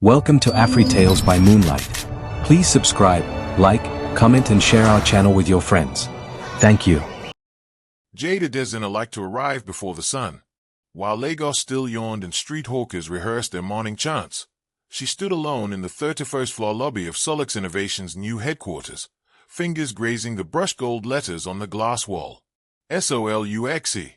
Welcome to AFRITALES by Moonlight. Please subscribe, like, comment and share our channel with your friends. Thank you. Jada didn't like to arrive before the sun. While Lagos still yawned and street hawkers rehearsed their morning chants, she stood alone in the 31st floor lobby of Solix Innovation's new headquarters, fingers grazing the brushed gold letters on the glass wall. SOLUXE.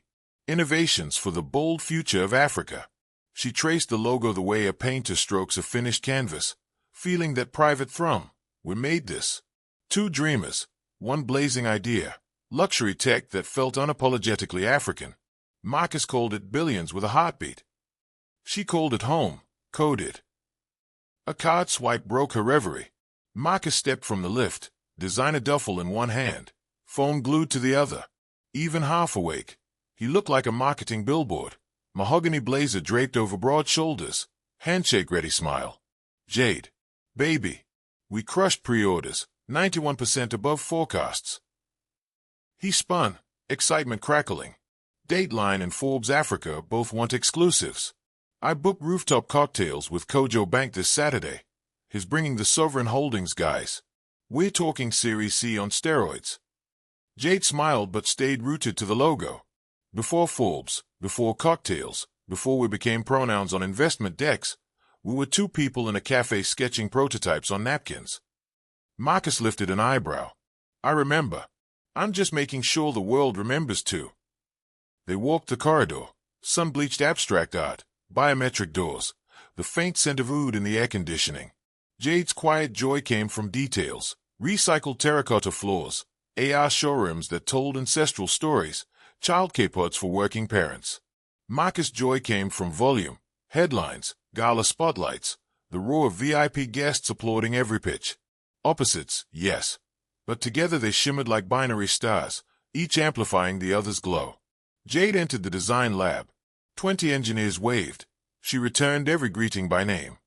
Innovations for the bold future of Africa. She traced the logo the way a painter strokes a finished canvas, feeling that private thrum. We made this. Two dreamers, one blazing idea, luxury tech that felt unapologetically African. Marcus called it billions with a heartbeat. She called it home, coded. A card swipe broke her reverie. Marcus stepped from the lift, designer duffel in one hand, phone glued to the other. Even half awake, he looked like a marketing billboard. Mahogany blazer draped over broad shoulders, handshake-ready smile. Jade. Baby. We crushed pre-orders, 91% above forecasts. He spun, excitement crackling. Dateline and Forbes Africa both want exclusives. I booked rooftop cocktails with Kojo Bank this Saturday. He's bringing the Sovereign Holdings guys. We're talking Series C on steroids. Jade smiled but stayed rooted to the logo. Before Forbes, before cocktails, before we became pronouns on investment decks, we were two people in a cafe sketching prototypes on napkins. Marcus lifted an eyebrow. I remember. I'm just making sure the world remembers too. They walked the corridor, sun-bleached abstract art, biometric doors, the faint scent of oud in the air conditioning. Jade's quiet joy came from details, recycled terracotta floors, AR showrooms that told ancestral stories, childcare pods for working parents. Marcus' joy came from volume, headlines, gala spotlights, the roar of VIP guests applauding every pitch. Opposites, yes, but together they shimmered like binary stars, each amplifying the other's glow. Jade entered the design lab. 20 engineers waved. She returned every greeting by name.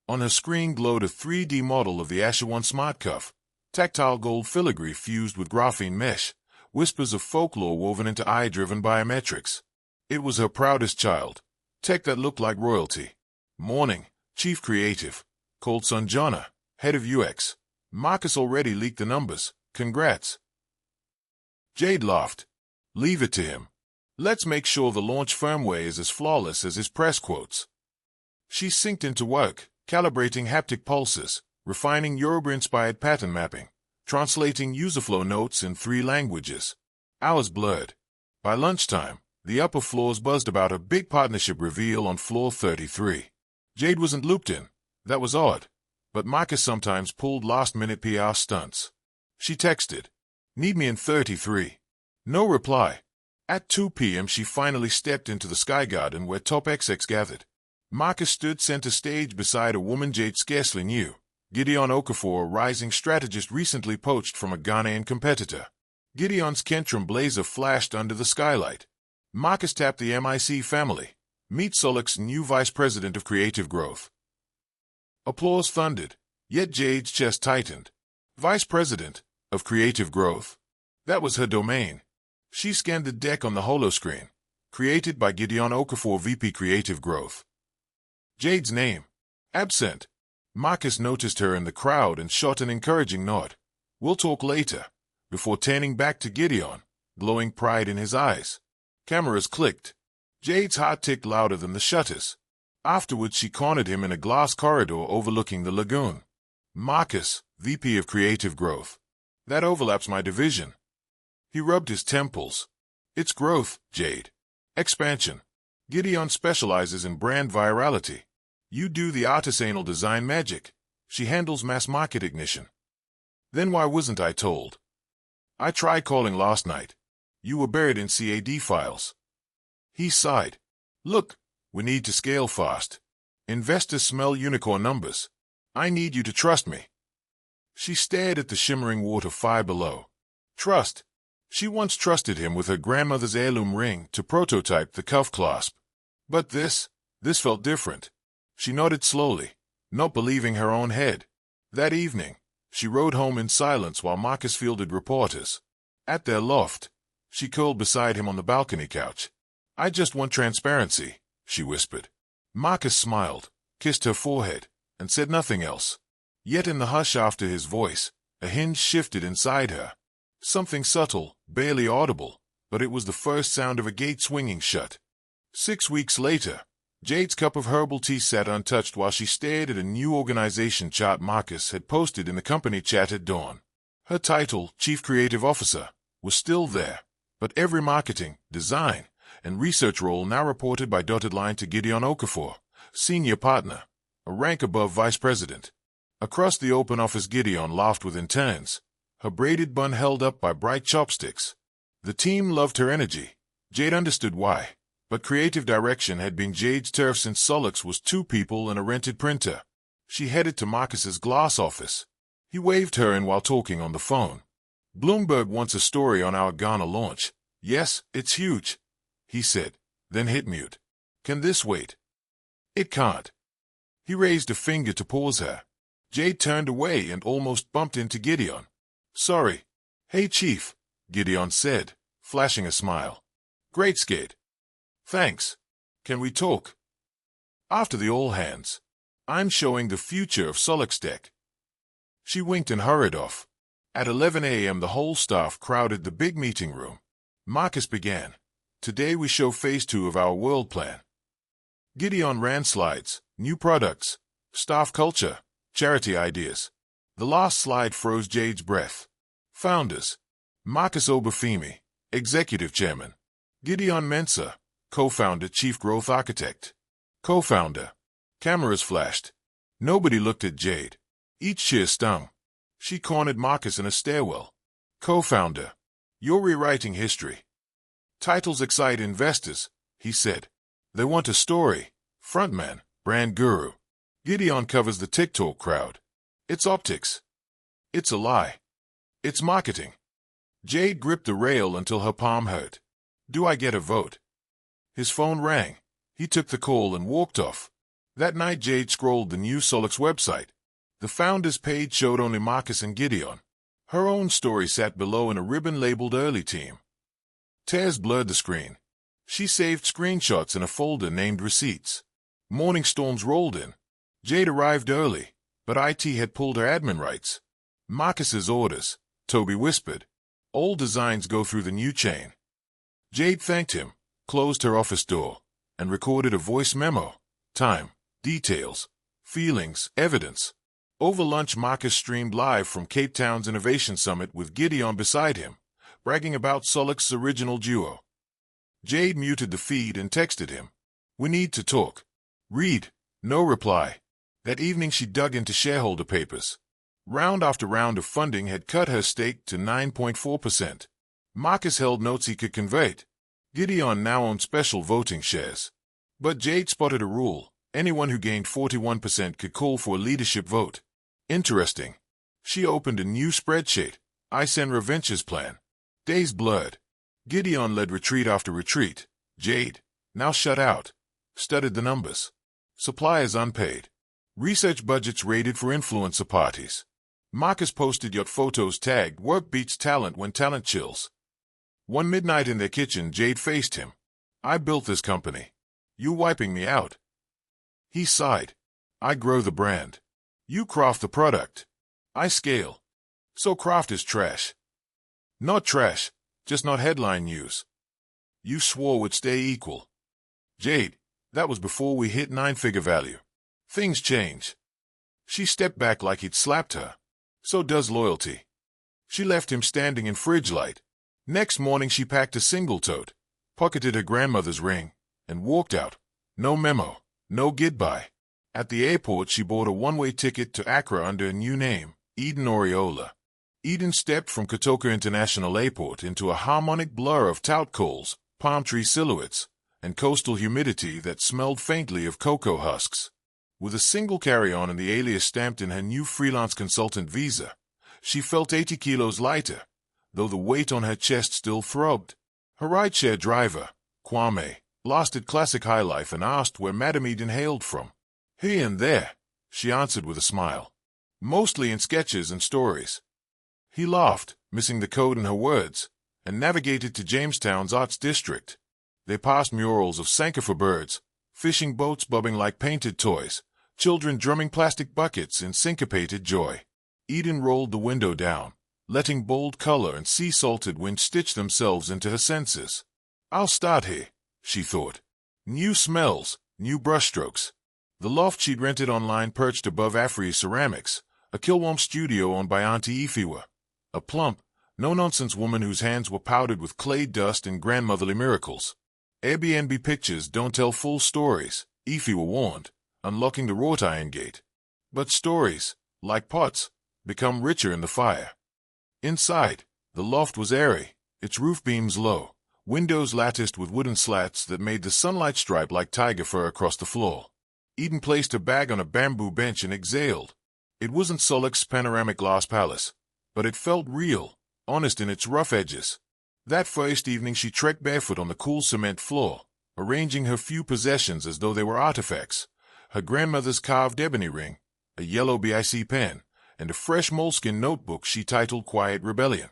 On her screen glowed a 3D model of the Asher-1 smart cuff, tactile gold filigree fused with graphene mesh, whispers of folklore woven into eye-driven biometrics. It was her proudest child, tech that looked like royalty. Morning, Chief Creative, called Sanjana, Head of UX. Marcus already leaked the numbers. Congrats. Jade laughed. Leave it to him. Let's make sure the launch firmware is as flawless as his press quotes. She synced into work, calibrating haptic pulses, refining Yoruba-inspired pattern mapping, translating userflow notes in 3 languages. Hours blurred. By lunchtime, the upper floors buzzed about a big partnership reveal on floor 33. Jade wasn't looped in. That was odd. But Marcus sometimes pulled last-minute PR stunts. She texted, "Need me in 33. No reply. At 2 p.m. she finally stepped into the Sky Garden where top execs gathered. Marcus stood center stage beside a woman Jade scarcely knew. Gideon Okafor, a rising strategist recently poached from a Ghanaian competitor. Gideon's Kentrum blazer flashed under the skylight. Marcus tapped the MIC family. Meet Solix's new vice president of creative growth. Applause thundered, yet Jade's chest tightened. Vice president of creative growth. That was her domain. She scanned the deck on the holoscreen. Created by Gideon Okafor, VP Creative Growth. Jade's name. Absent. Marcus noticed her in the crowd and shot an encouraging nod. We'll talk later. Before turning back to Gideon, glowing pride in his eyes. Cameras clicked. Jade's heart ticked louder than the shutters. Afterwards she cornered him in a glass corridor overlooking the lagoon. Marcus, VP of Creative Growth. That overlaps my division. He rubbed his temples. It's growth, Jade. Expansion. Gideon specializes in brand virality. You do the artisanal design magic. She handles mass market ignition. Then why wasn't I told? I tried calling last night. You were buried in CAD files. He sighed. Look, we need to scale fast. Investors smell unicorn numbers. I need you to trust me. She stared at the shimmering water fire below. Trust. She once trusted him with her grandmother's heirloom ring to prototype the cuff clasp. But this felt different. She nodded slowly, not believing her own head. That evening, she rode home in silence while Marcus fielded reporters. At their loft, she curled beside him on the balcony couch. I just want transparency, she whispered. Marcus smiled, kissed her forehead, and said nothing else. Yet in the hush after his voice, a hinge shifted inside her. Something subtle, barely audible, but it was the first sound of a gate swinging shut. 6 weeks later, Jade's cup of herbal tea sat untouched while she stared at a new organization chart Marcus had posted in the company chat at dawn. Her title, Chief Creative Officer, was still there, but every marketing, design, and research role now reported by dotted line to Gideon Okafor, Senior Partner, a rank above Vice President. Across the open office Gideon laughed with interns, her braided bun held up by bright chopsticks. The team loved her energy. Jade understood why, but creative direction had been Jade's turf since Solix was 2 people and a rented printer. She headed to Marcus's glass office. He waved her in while talking on the phone. "Bloomberg wants a story on our Ghana launch. Yes, it's huge," he said, then hit mute. "Can this wait?" "It can't." He raised a finger to pause her. Jade turned away and almost bumped into Gideon. "Sorry." "Hey, Chief," Gideon said, flashing a smile. "Great skate." "Thanks. Can we talk?" "After the all-hands. I'm showing the future of Solix Tech." She winked and hurried off. At 11 a.m. the whole staff crowded the big meeting room. Marcus began. "Today we show phase 2 of our world plan." Gideon ran slides, new products, staff culture, charity ideas. The last slide froze Jade's breath. Founders: Marcus Obafemi, Executive Chairman. Gideon Mensah, Co-founder, Chief Growth Architect. Co-founder. Cameras flashed. Nobody looked at Jade. Each cheer stung. She cornered Marcus in a stairwell. "Co-founder, you're rewriting history." "Titles excite investors," he said. "They want a story. Frontman, brand guru." Gideon covers the TikTok crowd. "It's optics. It's a lie. It's marketing." Jade gripped the rail until her palm hurt. "Do I get a vote?" His phone rang. He took the call and walked off. That night Jade scrolled the new Solix website. The founders' page showed only Marcus and Gideon. Her own story sat below in a ribbon labeled Early Team. Tears blurred the screen. She saved screenshots in a folder named Receipts. Morning storms rolled in. Jade arrived early, but IT had pulled her admin rights. "Marcus's orders," Toby whispered. "All designs go through the new chain." Jade thanked him, closed her office door, and recorded a voice memo. Time, details, feelings, evidence. Over lunch Marcus streamed live from Cape Town's Innovation Summit with Gideon beside him, bragging about Solix's original duo. Jade muted the feed and texted him. "We need to talk." Read. No reply. That evening she dug into shareholder papers. Round after round of funding had cut her stake to 9.4%. Marcus held notes he could convert. Gideon now owned special voting shares. But Jade spotted a rule. Anyone who gained 41% could call for a leadership vote. Interesting. She opened a new spreadsheet. Isenra Ventures plan. Days blurred. Gideon led retreat after retreat. Jade, now shut out, studied the numbers. Suppliers unpaid. Research budgets raided for influencer parties. Marcus posted yacht photos tagged "Work beats talent when talent chills." One midnight in their kitchen, Jade faced him. "I built this company. You wiping me out?" He sighed. "I grow the brand. You craft the product. I scale. So craft is trash." "Not trash, just not headline news." "You swore would stay equal." "Jade, that was before we hit 9-figure value. Things change." She stepped back like he'd slapped her. "So does loyalty." She left him standing in fridge light. Next morning she packed a single tote, pocketed her grandmother's ring, and walked out. No memo, no goodbye. At the airport she bought a one-way ticket to Accra under a new name, Eden Oriola. Eden stepped from Kotoka International Airport into a harmonic blur of tout calls, palm tree silhouettes, and coastal humidity that smelled faintly of cocoa husks. With a single carry-on and the alias stamped in her new freelance consultant visa, she felt 80 kilos lighter, though the weight on her chest still throbbed. Her rideshare driver, Kwame, lasted classic high life and asked where Madam Eden hailed from. "Here and there," she answered with a smile. "Mostly in sketches and stories." He laughed, missing the code in her words, and navigated to Jamestown's Arts District. They passed murals of Sankofa birds, fishing boats bobbing like painted toys, children drumming plastic buckets in syncopated joy. Eden rolled the window down, letting bold color and sea-salted wind stitch themselves into her senses. I'll start here, she thought. New smells, new brushstrokes. The loft she'd rented online perched above AFRITALES Ceramics, a Kilwam studio owned by Auntie Ifiwa, a plump, no-nonsense woman whose hands were powdered with clay dust and grandmotherly miracles. Airbnb pictures don't tell full stories, Ifiwa warned, unlocking the wrought iron gate. But stories, like pots, become richer in the fire. Inside, the loft was airy, its roof beams low, windows latticed with wooden slats that made the sunlight stripe like tiger fur across the floor. Eden placed her bag on a bamboo bench and exhaled. It wasn't Solok's panoramic glass palace, but it felt real, honest in its rough edges. That first evening she trekked barefoot on the cool cement floor, arranging her few possessions as though they were artifacts. Her grandmother's carved ebony ring, a yellow BIC pen, and a fresh moleskin notebook she titled Quiet Rebellion.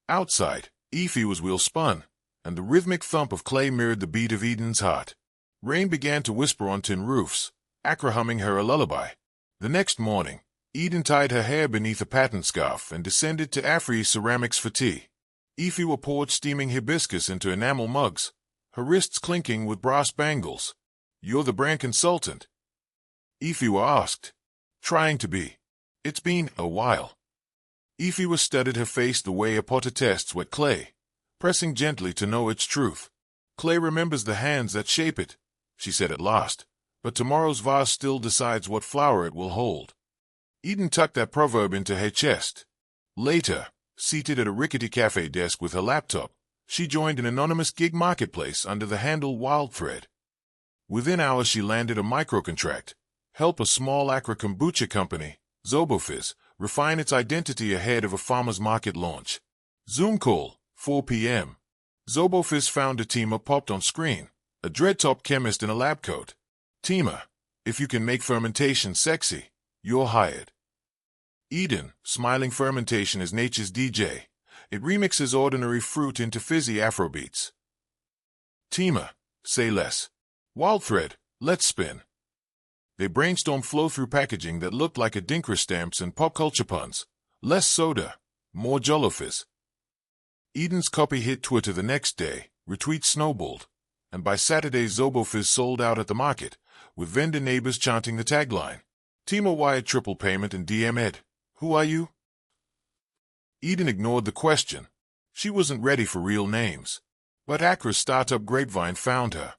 Outside, Ify was wheel spun, and the rhythmic thump of clay mirrored the beat of Eden's heart. Rain began to whisper on tin roofs, Accra humming her a lullaby. The next morning, Eden tied her hair beneath a patterned scarf and descended to AFRITALES Ceramics for tea. Ify poured steaming hibiscus into enamel mugs, her wrists clinking with brass bangles. "You're the brand consultant?" Ify asked. "Trying to be. It's been a while." Ify studied her face the way a potter tests wet clay, pressing gently to know its truth. "Clay remembers the hands that shape it," she said at last, "but tomorrow's vase still decides what flower it will hold." Eden tucked that proverb into her chest. Later, seated at a rickety cafe desk with her laptop, she joined an anonymous gig marketplace under the handle Wildthread. Within hours she landed a micro-contract, help a small Accra kombucha company, Zobofizz, refine its identity ahead of a farmer's market launch. Zoom call, 4 p.m. Zobofizz founder Tima popped on screen, a dread-top chemist in a lab coat. "Tima, if you can make fermentation sexy, you're hired." Eden, smiling. Fermentation is nature's DJ. It remixes ordinary fruit into fizzy Afrobeats. "Tima, say less." "Wildthread, let's spin." They brainstormed flow-through packaging that looked like Adinkra stamps and pop culture puns. Less soda, more Jollofiz. Eden's copy hit Twitter the next day, retweets snowballed, and by Saturday Zobofizz sold out at the market, with vendor neighbors chanting the tagline. Tima wired triple payment and DM'd, "Who are you?" Eden ignored the question. She wasn't ready for real names. But Accra's startup Grapevine found her.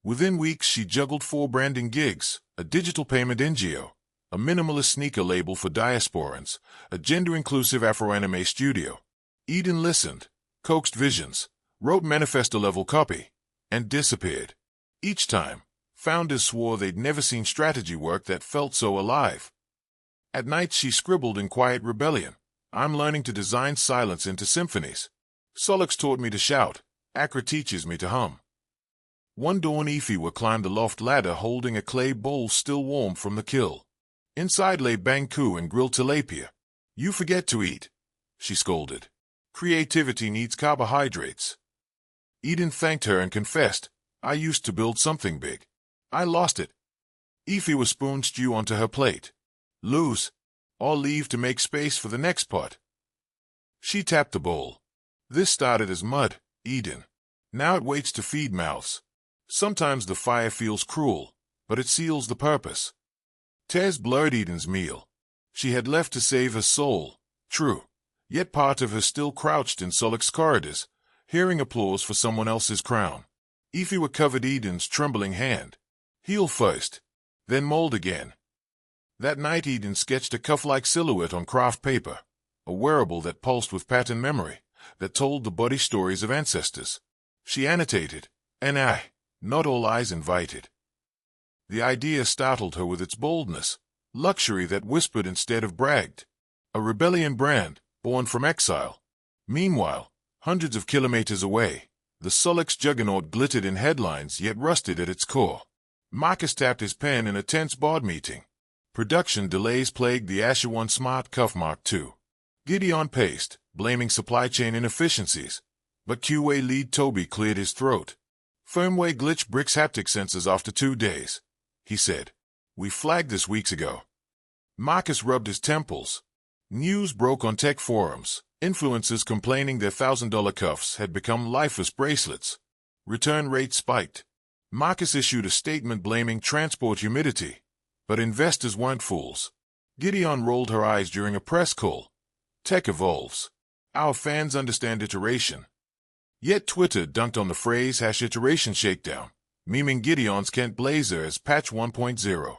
Within weeks she juggled 4 branding gigs, a digital payment NGO, a minimalist sneaker label for diasporans, a gender-inclusive Afro-anime studio. Eden listened, coaxed visions, wrote manifesto-level copy, and disappeared. Each time, founders swore they'd never seen strategy work that felt so alive. At night she scribbled in Quiet Rebellion, "I'm learning to design silence into symphonies. Solok's taught me to shout, Accra teaches me to hum." One dawn Ify climbed the loft ladder holding a clay bowl still warm from the kill. Inside lay banku and grilled tilapia. "You forget to eat," she scolded. "Creativity needs carbohydrates." Eden thanked her and confessed, "I used to build something big. I lost it." Ify spooned stew onto her plate. "Lose, or leave to make space for the next pot." She tapped the bowl. "This started as mud, Eden. Now it waits to feed mouths. Sometimes the fire feels cruel, but it seals the purpose." Tears blurred Eden's meal. She had left to save her soul, true, yet part of her still crouched in Solok's corridors, hearing applause for someone else's crown. Ify covered Eden's trembling hand. "Heal first, then mold again." That night Eden sketched a cuff-like silhouette on craft paper, a wearable that pulsed with pattern memory, that told the body stories of ancestors. She annotated, "N.I., not all eyes invited." The idea startled her with its boldness, luxury that whispered instead of bragged. A rebellion brand, born from exile. Meanwhile, hundreds of kilometers away, the Solok's juggernaut glittered in headlines yet rusted at its core. Marcus tapped his pen in a tense board meeting. Production delays plagued the Asher-1 Smart Cuff Mark II. Gideon paced, blaming supply chain inefficiencies, but QA lead Toby cleared his throat. "Firmware glitch bricks haptic sensors after 2 days," he said. We flagged this weeks ago. Marcus rubbed his temples. News broke on tech forums. Influencers complaining their $1,000 cuffs had become lifeless bracelets. Return rates spiked. Marcus issued a statement blaming transport humidity. But investors weren't fools. Gideon rolled her eyes during a press call. Tech evolves. Our fans understand iteration. Yet Twitter dunked on the phrase #iteration shakedown, memeing Gideon's Kent blazer as patch 1.0.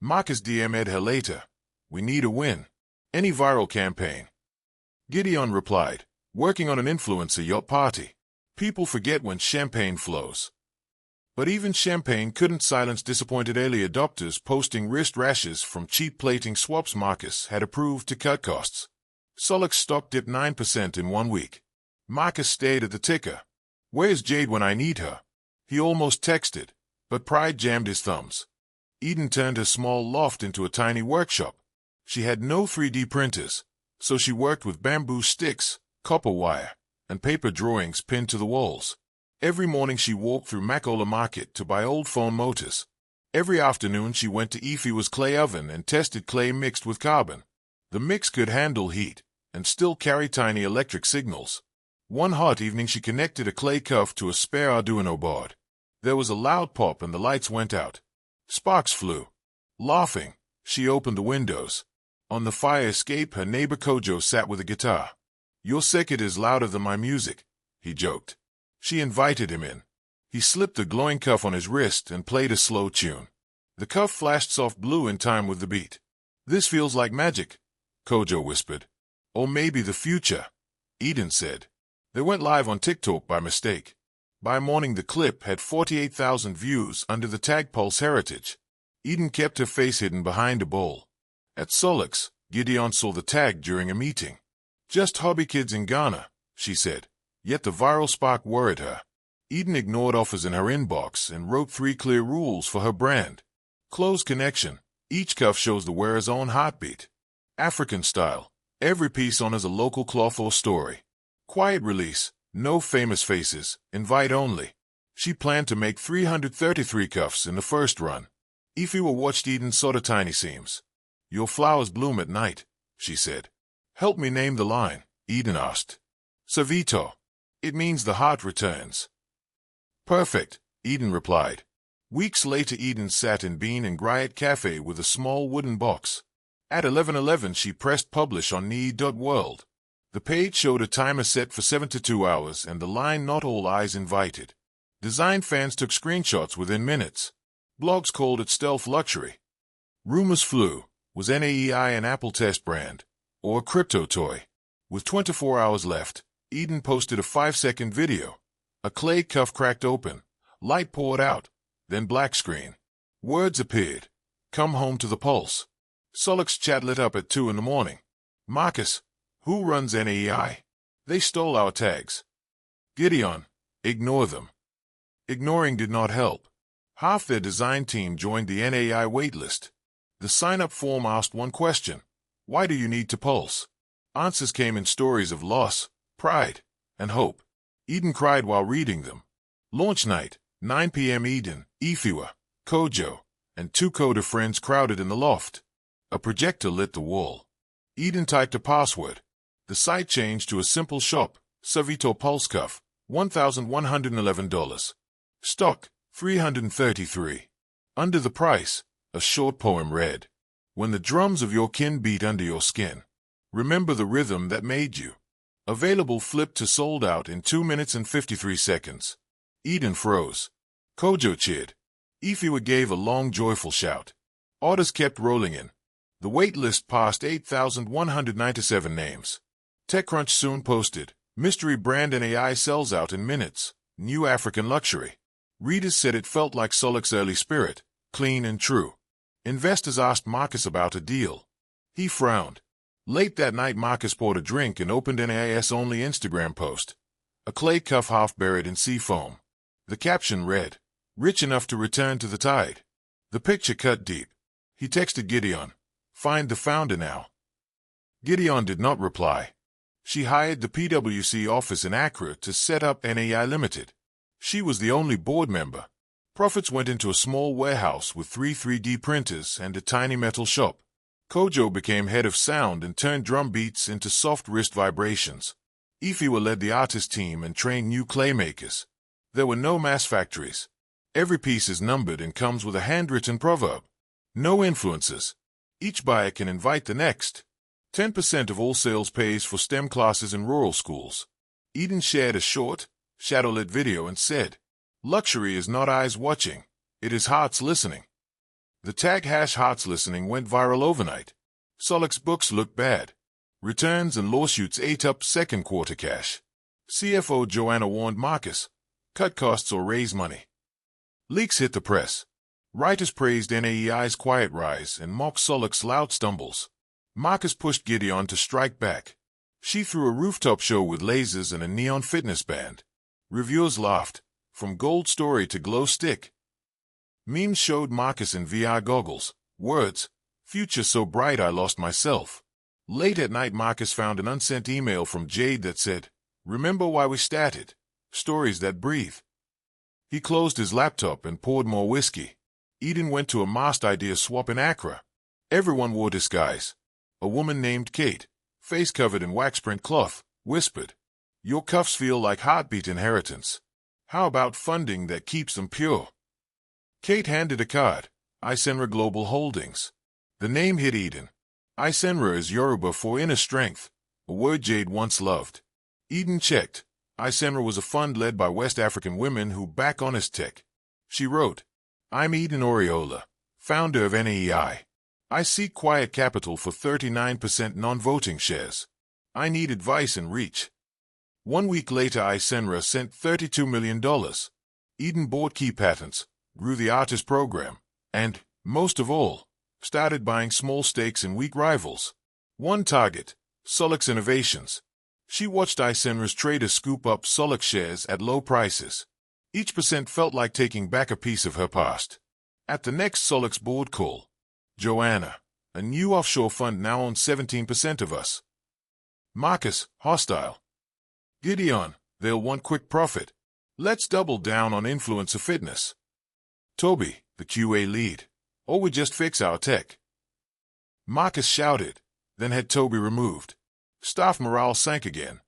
Marcus DM'd her later. We need a win. Any viral campaign? Gideon replied, working on an influencer yacht party. People forget when champagne flows. But even champagne couldn't silence disappointed early adopters posting wrist rashes from cheap plating swaps Marcus had approved to cut costs. Solix stock dipped 9% in 1 week. Marcus stared at the ticker. Where's Jade when I need her? He almost texted, but pride jammed his thumbs. Eden turned her small loft into a tiny workshop. She had no 3D printers, so she worked with bamboo sticks, copper wire, and paper drawings pinned to the walls. Every morning she walked through Macola Market to buy old phone motors. Every afternoon she went to Ifiwa's clay oven and tested clay mixed with carbon. The mix could handle heat and still carry tiny electric signals. One hot evening she connected a clay cuff to a spare Arduino board. There was a loud pop and the lights went out. Sparks flew. Laughing, she opened the windows. On the fire escape, her neighbor Kojo sat with a guitar. Your circuit is louder than my music, he joked. She invited him in. He slipped the glowing cuff on his wrist and played a slow tune. The cuff flashed soft blue in time with the beat. This feels like magic, Kojo whispered. Or maybe the future, Eden said. They went live on TikTok by mistake. By morning the clip had 48,000 views under the tag Pulse Heritage. Eden kept her face hidden behind a bowl. At Solix, Gideon saw the tag during a meeting. Just hobby kids in Ghana, she said. Yet the viral spark worried her. Eden ignored offers in her inbox and wrote 3 clear rules for her brand. Close connection. Each cuff shows the wearer's own heartbeat. African style. Every piece honors a local cloth or story. Quiet release. No famous faces. Invite only. She planned to make 333 cuffs in the first run. Ifiwa watched Eden sort of tiny seams. Your flowers bloom at night, she said. Help me name the line, Eden asked. Savito. It means the heart returns. Perfect, Eden replied. Weeks later Eden sat in Bean and Griot Cafe with a small wooden box. At 11:11 she pressed publish on nee.world. The page showed a timer set for 72 hours and the line not all eyes invited. Design fans took screenshots within minutes. Blogs called it stealth luxury. Rumors flew. Was NAEI an Apple test brand? Or a crypto toy? With 24 hours left, Eden posted a 5-second video. A clay cuff cracked open. Light poured out. Then black screen. Words appeared. Come home to the Pulse. Solix chat lit up at 2 in the morning. Marcus, who runs NAEI? They stole our tags. Gideon, ignore them. Ignoring did not help. Half their design team joined the NAEI waitlist. The sign-up form asked one question. Why do you need to pulse? Answers came in stories of loss, pride, and hope. Eden cried while reading them. Launch night, 9 p.m. Eden, Ifiwa, Kojo, and 2 coder friends crowded in the loft. A projector lit the wall. Eden typed a password. The site changed to a simple shop, Savito Pulse Cuff, $1,111. Stock, $333. Under the price, a short poem read, When the drums of your kin beat under your skin, remember the rhythm that made you. Available flipped to sold out in 2 minutes and 53 seconds. Eden froze. Kojo cheered. Ifiwa gave a long joyful shout. Orders kept rolling in. The wait list passed 8,197 names. TechCrunch soon posted, mystery brand NAEI sells out in minutes, new African luxury. Readers said it felt like Solix's early spirit, clean and true. Investors asked Marcus about a deal. He frowned. Late that night Marcus poured a drink and opened an NAEI-only Instagram post. A clay cuff half buried in sea foam. The caption read, rich enough to return to the tide. The picture cut deep. He texted Gideon, find the founder now. Gideon did not reply. She hired the PwC office in Accra to set up NAEI Limited. She was the only board member. Profits went into a small warehouse with 3D printers and a tiny metal shop. Kojo became head of sound and turned drum beats into soft wrist vibrations. Ifiwa led the artist team and trained new claymakers. There were no mass factories. Every piece is numbered and comes with a handwritten proverb. No influences. Each buyer can invite the next. 10% of all sales pays for STEM classes in rural schools. Eden shared a short, shadow-lit video and said, "Luxury is not eyes watching, it is hearts listening." The tag #hearts listening went viral overnight. Solek's books looked bad. Returns and lawsuits ate up second quarter cash. CFO Joanna warned Marcus, "Cut costs or raise money." Leaks hit the press. Writers praised NAEI's quiet rise and mocked Solek's loud stumbles. Marcus pushed Gideon to strike back. She threw a rooftop show with lasers and a neon fitness band. Reviewers laughed, from gold story to glow stick. Memes showed Marcus in VR goggles. Words, "Future so bright I lost myself." Late at night, Marcus found an unsent email from Jade that said, "Remember why we started? Stories that breathe." He closed his laptop and poured more whiskey. Eden went to a masked idea swap in Accra. Everyone wore disguise. A woman named Kate, face covered in wax print cloth, whispered, "Your cuffs feel like heartbeat inheritance. How about funding that keeps them pure?" Kate handed a card, Isenra Global Holdings. The name hit Eden. Isenra is Yoruba for inner strength, a word Jade once loved. Eden checked. Isenra was a fund led by West African women who back honest tech. She wrote, "I'm Eden Oriola, founder of NAEI. I seek quiet capital for 39% non-voting shares. I need advice and reach." 1 week later, Isenra sent $32 million. Eden bought key patents, grew the artist program, and, most of all, started buying small stakes in weak rivals. One target, Solek's Innovations. She watched Isenra's traders scoop up Solek shares at low prices. Each percent felt like taking back a piece of her past. At the next Solek's board call, Joanna, a new offshore fund now owns 17% of us. Marcus, hostile. Gideon, they'll want quick profit. Let's double down on influencer fitness. Toby, the QA lead. Or we just fix our tech. Marcus shouted, then had Toby removed. Staff morale sank again.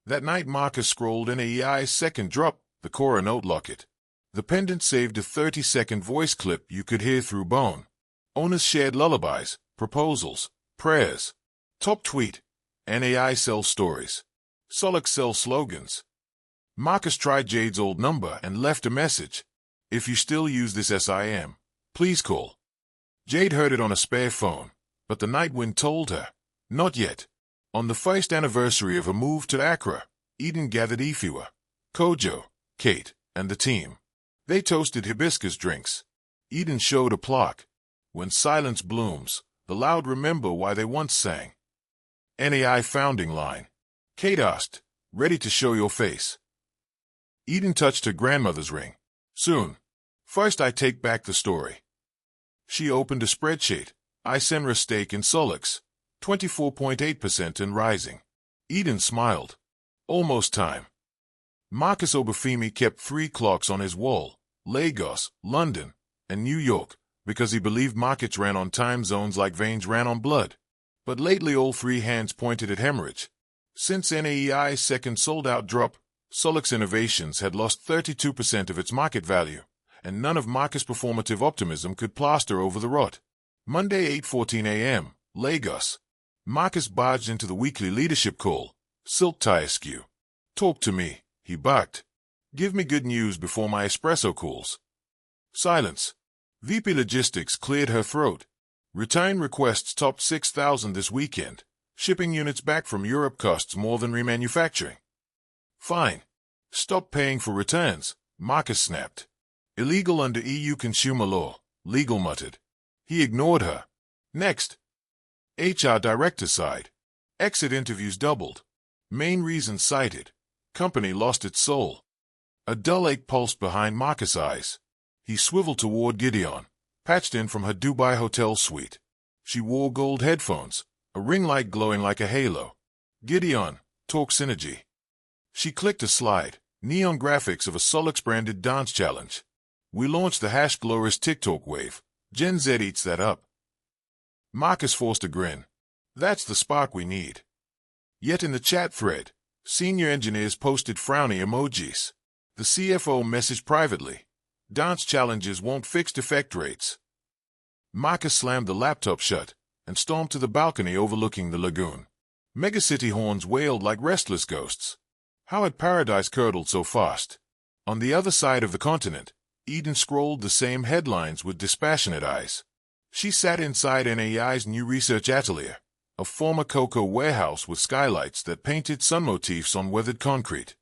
That night Marcus scrolled NAEI's second drop, the Cora note locket. The pendant saved a 30-second voice clip you could hear through bone. Owners shared lullabies, proposals, prayers. Top tweet, NAI sells stories. Solek sells slogans. Marcus tried Jade's old number and left a message. "If you still use this SIM, please call." Jade heard it on a spare phone, but the night wind told her, "Not yet." On the first anniversary of her move to Accra, Eden gathered Ifiwa, Kojo, Kate, and the team. They toasted hibiscus drinks. Eden showed a plaque. "When silence blooms, the loud remember why they once sang." NAI founding line. Kate asked, "Ready to show your face?" Eden touched her grandmother's ring. "Soon. First I take back the story." She opened a spreadsheet. Isenra stake in Solek's, 24.8% and rising. Eden smiled. Almost time. Marcus Obafemi kept 3 clocks on his wall, Lagos, London, and New York, because he believed markets ran on time zones like veins ran on blood. But lately all 3 hands pointed at hemorrhage. Since NAEI's second sold-out drop, Solek's Innovations had lost 32% of its market value, and none of Marcus' performative optimism could plaster over the rot. Monday, 8:14 a.m., Lagos. Marcus barged into the weekly leadership call, silk tie askew. "Talk to me," he barked. "Give me good news before my espresso cools." Silence. VP Logistics cleared her throat. Return requests topped 6,000 this weekend. Shipping units back from Europe costs more than remanufacturing. "Fine. Stop paying for returns," Marcus snapped. "Illegal under EU consumer law," Legal muttered. He ignored her. Next. HR director side. Exit interviews doubled. Main reason cited. Company lost its soul. A dull ache pulsed behind Marcus' eyes. He swiveled toward Gideon, patched in from her Dubai hotel suite. She wore gold headphones, a ring light glowing like a halo. "Gideon, talk synergy." She clicked a slide, neon graphics of a Solix-branded dance challenge. We launched the #glorious TikTok wave. Gen Z eats that up. Marcus forced a grin. That's the spark we need. Yet in the chat thread, senior engineers posted frowny emojis. The CFO messaged privately. Dance challenges won't fix defect rates. Marcus slammed the laptop shut and stormed to the balcony overlooking the lagoon. Megacity horns wailed like restless ghosts. How had paradise curdled so fast? On the other side of the continent, Eden scrolled the same headlines with dispassionate eyes. She sat inside NAI's new research atelier, a former cocoa warehouse with skylights that painted sun motifs on weathered concrete.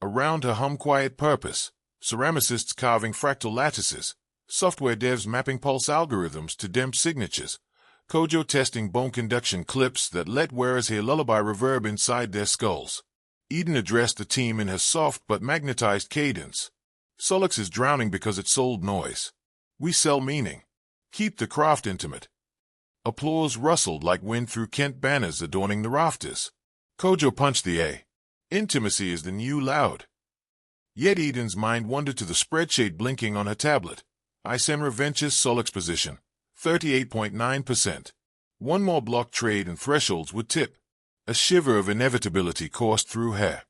Around her hum-quiet purpose, ceramicists carving fractal lattices, software devs mapping pulse algorithms to DEMP signatures, Kojo testing bone conduction clips that let wearers hear lullaby reverb inside their skulls. Eden addressed the team in her soft but magnetized cadence. Solix is drowning because it sold noise. We sell meaning. Keep the craft intimate. Applause rustled like wind through Kent banners adorning the rafters. Kojo punched the A. Intimacy is the new loud. Yet Eden's mind wandered to the spreadsheet blinking on her tablet. Isemra Ventures Solix position, 38.9%. One more block trade and thresholds would tip. A shiver of inevitability coursed through her.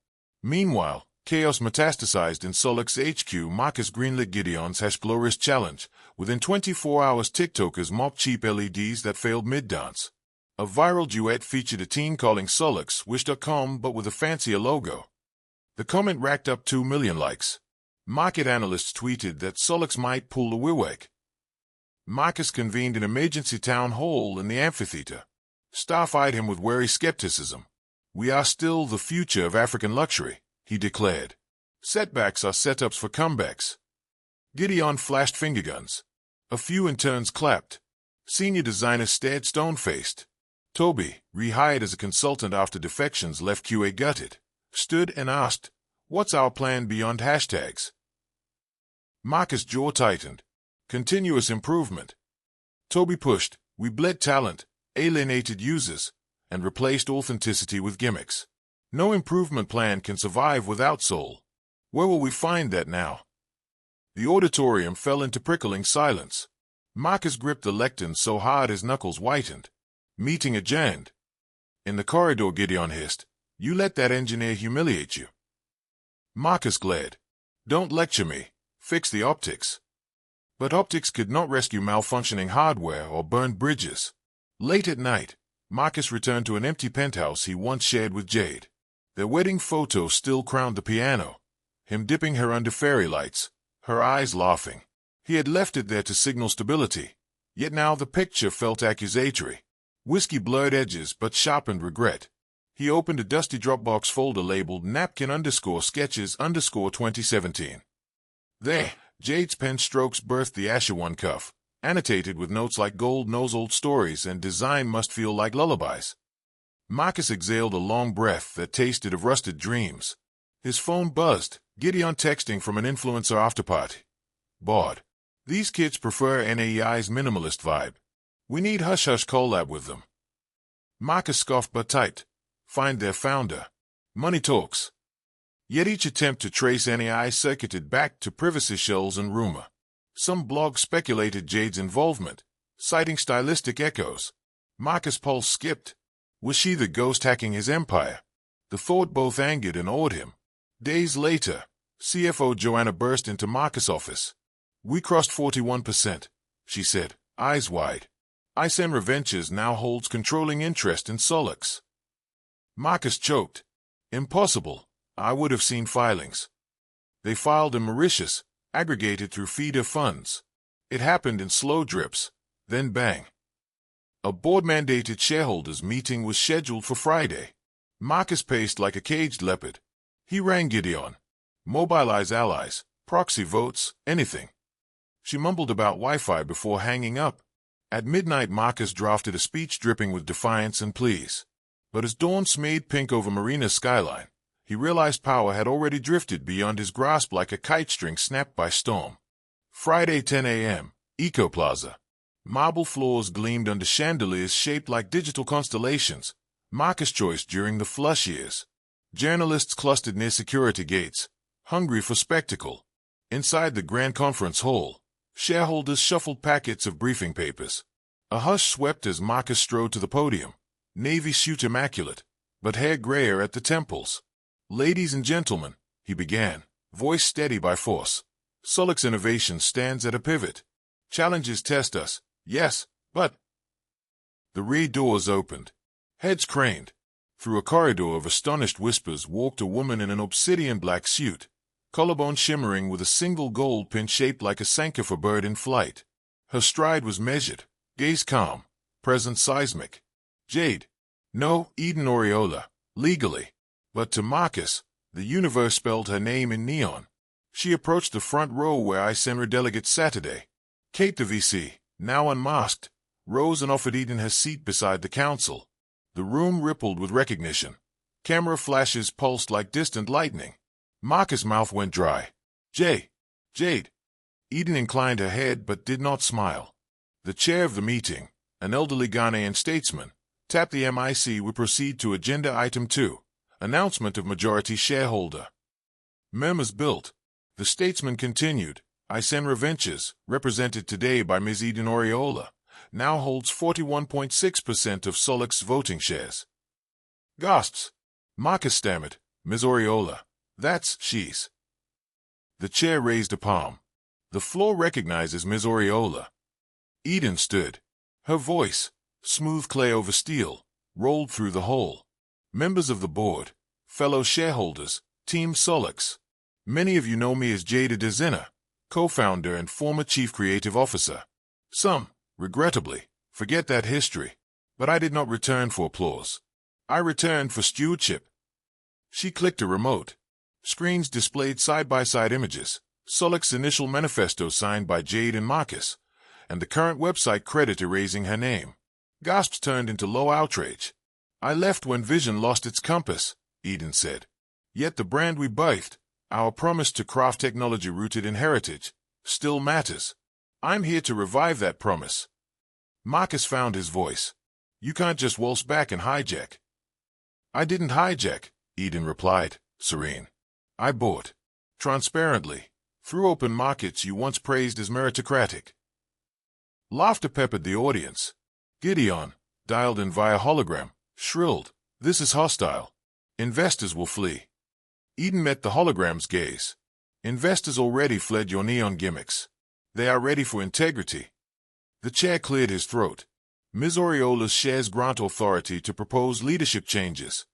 Meanwhile, chaos metastasized in Solix HQ. Marcus greenlit Gideon's #glorious challenge. Within 24 hours, TikTokers mocked cheap LEDs that failed mid-dance. A viral duet featured a teen calling Solix Wish.com but with a fancier logo. The comment racked up 2 million likes. Market analysts tweeted that Solix might pull the WiWeg. Marcus convened an emergency town hall in the amphitheater. Staff eyed him with wary skepticism. We are still the future of African luxury, he declared. Setbacks are setups for comebacks. Gideon flashed fingerguns. A few interns clapped. Senior designers stared stone-faced. Toby, rehired as a consultant after defections left QA gutted, stood and asked, "What's our plan beyond hashtags?" Marcus' jaw tightened. Continuous improvement. Toby pushed, "We bled talent, alienated users, and replaced authenticity with gimmicks. No improvement plan can survive without soul. Where will we find that now?" The auditorium fell into prickling silence. Marcus gripped the lectern so hard his knuckles whitened. Meeting adjourned. In the corridor, Gideon hissed, "You let that engineer humiliate you." Marcus glared. "Don't lecture me. Fix the optics." But optics could not rescue malfunctioning hardware or burned bridges. Late at night, Marcus returned to an empty penthouse he once shared with Jade. Their wedding photo still crowned the piano, him dipping her under fairy lights, her eyes laughing. He had left it there to signal stability, yet now the picture felt accusatory. Whiskey blurred edges but sharpened regret. He opened a dusty Dropbox folder labeled napkin_sketches_2017. There, Jade's pen strokes birthed the Asher 1 cuff, annotated with notes like gold knows old stories and design must feel like lullabies. Marcus exhaled a long breath that tasted of rusted dreams. His phone buzzed, Gideon texting from an influencer afterparty. Bored. These kids prefer NAEI's minimalist vibe. We need hush-hush collab with them. Marcus scoffed but typed, "Find their founder. Money talks." Yet each attempt to trace NAI circuited back to privacy shells and rumor. Some blogs speculated Jade's involvement, citing stylistic echoes. Marcus' pulse skipped. Was she the ghost hacking his empire? The thought both angered and awed him. Days later, CFO Joanna burst into Marcus' office. "We crossed 41%, she said, eyes wide. Isemra Ventures now holds controlling interest in Solix." Marcus choked. "Impossible. I would have seen filings." They filed in Mauritius, aggregated through feeder funds. It happened in slow drips, then bang. A board-mandated shareholders meeting was scheduled for Friday. Marcus paced like a caged leopard. He rang Gideon. Mobilize allies, proxy votes, anything. She mumbled about Wi-Fi before hanging up. At midnight, Marcus drafted a speech dripping with defiance and pleas. But as dawn smeared pink over Marina's skyline, he realized power had already drifted beyond his grasp like a kite string snapped by storm. Friday, 10 a.m., Eco Plaza. Marble floors gleamed under chandeliers shaped like digital constellations, Marcus' choice during the flush years. Journalists clustered near security gates, hungry for spectacle. Inside the Grand Conference Hall, shareholders shuffled packets of briefing papers. A hush swept as Marcus strode to the podium, navy suit immaculate, but hair grayer at the temples. "Ladies and gentlemen," he began, voice steady by force, "Solix Innovation stands at a pivot. Challenges test us, yes, but—" The rear doors opened. Heads craned. Through a corridor of astonished whispers walked a woman in an obsidian black suit, collarbone shimmering with a single gold pin shaped like a Sankofa bird in flight. Her stride was measured, gaze calm, presence seismic. Jade. No, Eden Oriola, legally. But to Marcus, the universe spelled her name in neon. She approached the front row where I sent her delegate Saturday. Kate the VC, now unmasked, rose and offered Eden her seat beside the council. The room rippled with recognition. Camera flashes pulsed like distant lightning. Marcus' mouth went dry. Jade. Eden inclined her head but did not smile. The chair of the meeting, an elderly Ghanaian statesman, tapped the mic. We proceed to Agenda Item 2, Announcement of Majority Shareholder. Murmurs built. The statesman continued. Isenra Ventures, represented today by Ms. Eden Oriola, now holds 41.6% of Solix voting shares. Gasps. Marcus stammered. "Ms. Oriola. She's." The chair raised a palm. "The floor recognizes Ms. Oriola." Eden stood. Her voice, smooth clay over steel, rolled through the hall. "Members of the board, fellow shareholders, Team Solix. Many of you know me as Jada Dezina, co-founder and former chief creative officer. Some, regrettably, forget that history. But I did not return for applause. I returned for stewardship." She clicked a remote. Screens displayed side-by-side images, Solix's initial manifesto signed by Jade and Marcus, and the current website credit erasing her name. Gasps turned into low outrage. "I left when vision lost its compass," Eden said. "Yet the brand we birthed, our promise to craft technology rooted in heritage, still matters. I'm here to revive that promise." Marcus found his voice. "You can't just waltz back and hijack." "I didn't hijack," Eden replied, serene. "I bought. Transparently. Through open markets you once praised as meritocratic." Laughter peppered the audience. Gideon, dialed in via hologram, shrilled, "This is hostile. Investors will flee." Eden met the hologram's gaze. "Investors already fled your neon gimmicks. They are ready for integrity." The chair cleared his throat. "Ms. Oriola's shares grant authority to propose leadership changes."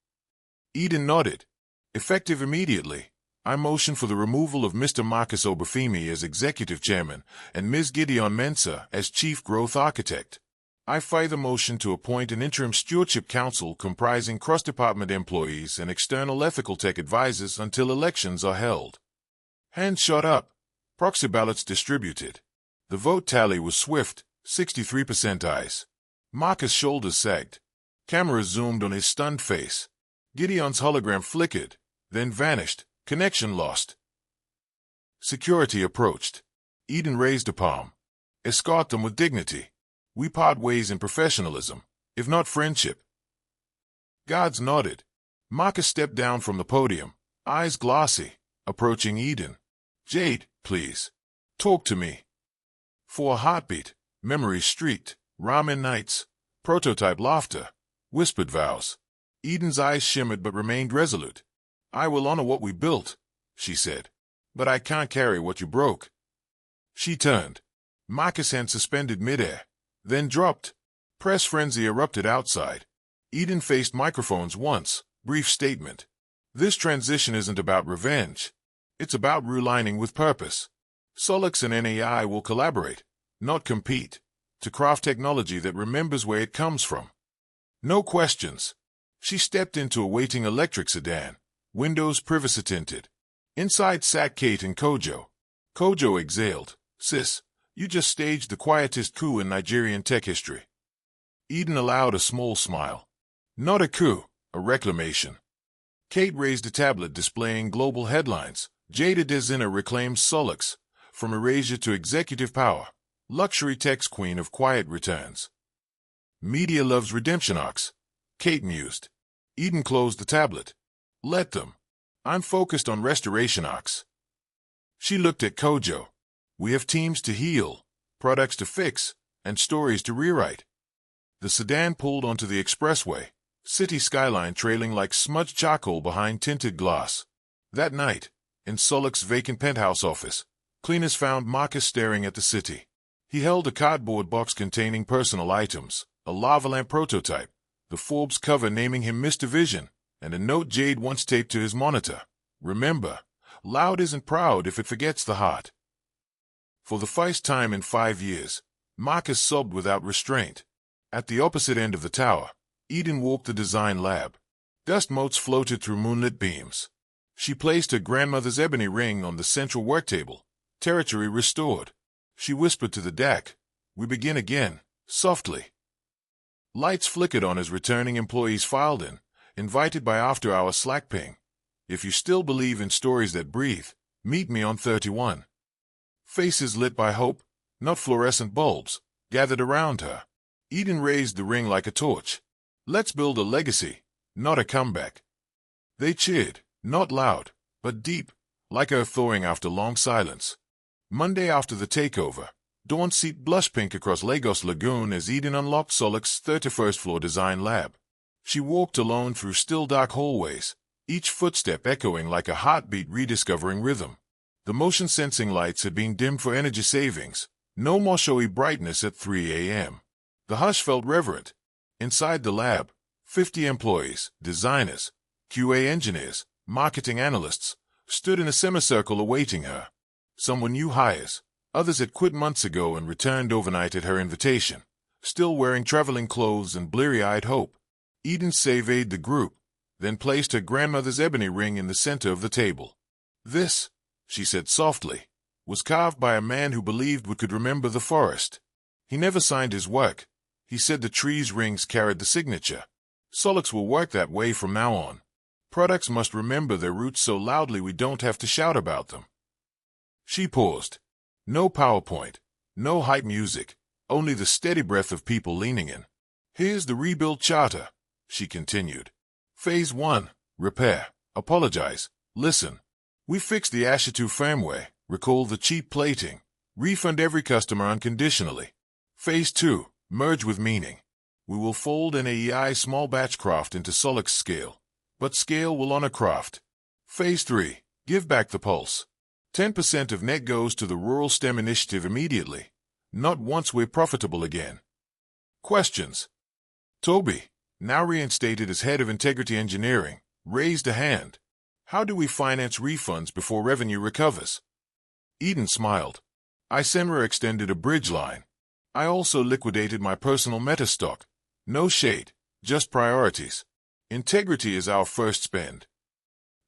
Eden nodded. "Effective immediately, I motion for the removal of Mr. Marcus Obafemi as Executive Chairman and Ms. Gideon Mensah as Chief Growth Architect. I further motion to appoint an interim stewardship council comprising cross-department employees and external ethical tech advisors until elections are held." Hands shot up. Proxy ballots distributed. The vote tally was swift, 63% ayes. Marcus' shoulders sagged. Cameras zoomed on his stunned face. Gideon's hologram flickered, then vanished. Connection lost. Security approached. Eden raised a palm. "Escort them with dignity. We part ways in professionalism, if not friendship." Guards nodded. Marcus stepped down from the podium, eyes glassy, approaching Eden. "Jade, please. Talk to me." For a heartbeat, memories streaked, ramen nights, prototype laughter, whispered vows. Eden's eyes shimmered but remained resolute. "I will honor what we built," she said. "But I can't carry what you broke." She turned. Marcus' hand suspended midair, then dropped. Press frenzy erupted outside. Eden faced microphones once, brief statement. "This transition isn't about revenge. It's about realigning with purpose. Solix and NAI will collaborate, not compete, to craft technology that remembers where it comes from. No questions." She stepped into a waiting electric sedan. Windows privacy tinted. Inside sat Kate and Kojo. Kojo exhaled. "Sis, you just staged the quietest coup in Nigerian tech history." Eden allowed a small smile. "Not a coup, a reclamation." Kate raised a tablet displaying global headlines. Jada Dezina reclaims Solix, from erasure to executive power. Luxury tech's queen of quiet returns. "Media loves redemption arcs," Kate mused. Eden closed the tablet. "Let them. I'm focused on restoration arcs." She looked at Kojo. We have teams to heal, products to fix, and stories to rewrite. The sedan pulled onto the expressway, city skyline trailing like smudged charcoal behind tinted glass. That night, in Solik's vacant penthouse office, cleaners found Marcus staring at the city. He held a cardboard box containing personal items, a lava lamp prototype, the Forbes cover naming him Mr. Vision, and a note Jade once taped to his monitor. Remember, loud isn't proud if it forgets the heart. For the first time in 5 years, Marcus sobbed without restraint. At the opposite end of the tower, Eden walked the design lab. Dust motes floated through moonlit beams. She placed her grandmother's ebony ring on the central work table, territory restored. She whispered to the deck, "We begin again," softly. Lights flickered on as returning employees filed in, invited by after-hour Slack ping. If you still believe in stories that breathe, meet me on 31. Faces lit by hope, not fluorescent bulbs, gathered around her. Eden raised the ring like a torch. Let's build a legacy, not a comeback. They cheered, not loud, but deep, like a thawing after long silence. Monday after the takeover, dawn seeped blush pink across Lagos Lagoon as Eden unlocked Solik's 31st floor design lab. She walked alone through still dark hallways, each footstep echoing like a heartbeat rediscovering rhythm. The motion-sensing lights had been dimmed for energy savings, no more showy brightness at 3 a.m. The hush felt reverent. Inside the lab, 50 employees, designers, QA engineers, marketing analysts, stood in a semicircle awaiting her. Some were new hires, others had quit months ago and returned overnight at her invitation, still wearing traveling clothes and bleary-eyed hope. Eden surveyed the group, then placed her grandmother's ebony ring in the center of the table. "This," she said softly, "was carved by a man who believed we could remember the forest. He never signed his work. He said the tree's rings carried the signature. Solik's will work that way from now on. Products must remember their roots so loudly we don't have to shout about them." She paused. No PowerPoint, no hype music, only the steady breath of people leaning in. "Here's the rebuild charter," she continued. "Phase 1, repair, apologize, listen. We fixed the Asher 2 firmware, recall the cheap plating, refund every customer unconditionally. Phase 2, merge with meaning. We will fold NAEI small batch craft into Solik's scale, but scale will honor craft. Phase 3, give back the pulse. 10% of net goes to the Rural STEM initiative immediately, not once we're profitable again." Questions? Toby, now reinstated as head of integrity engineering, raised a hand. "How do we finance refunds before revenue recovers?" Eden smiled. "Isenra extended a bridge line. I also liquidated my personal meta stock. No shade, just priorities. Integrity is our first spend."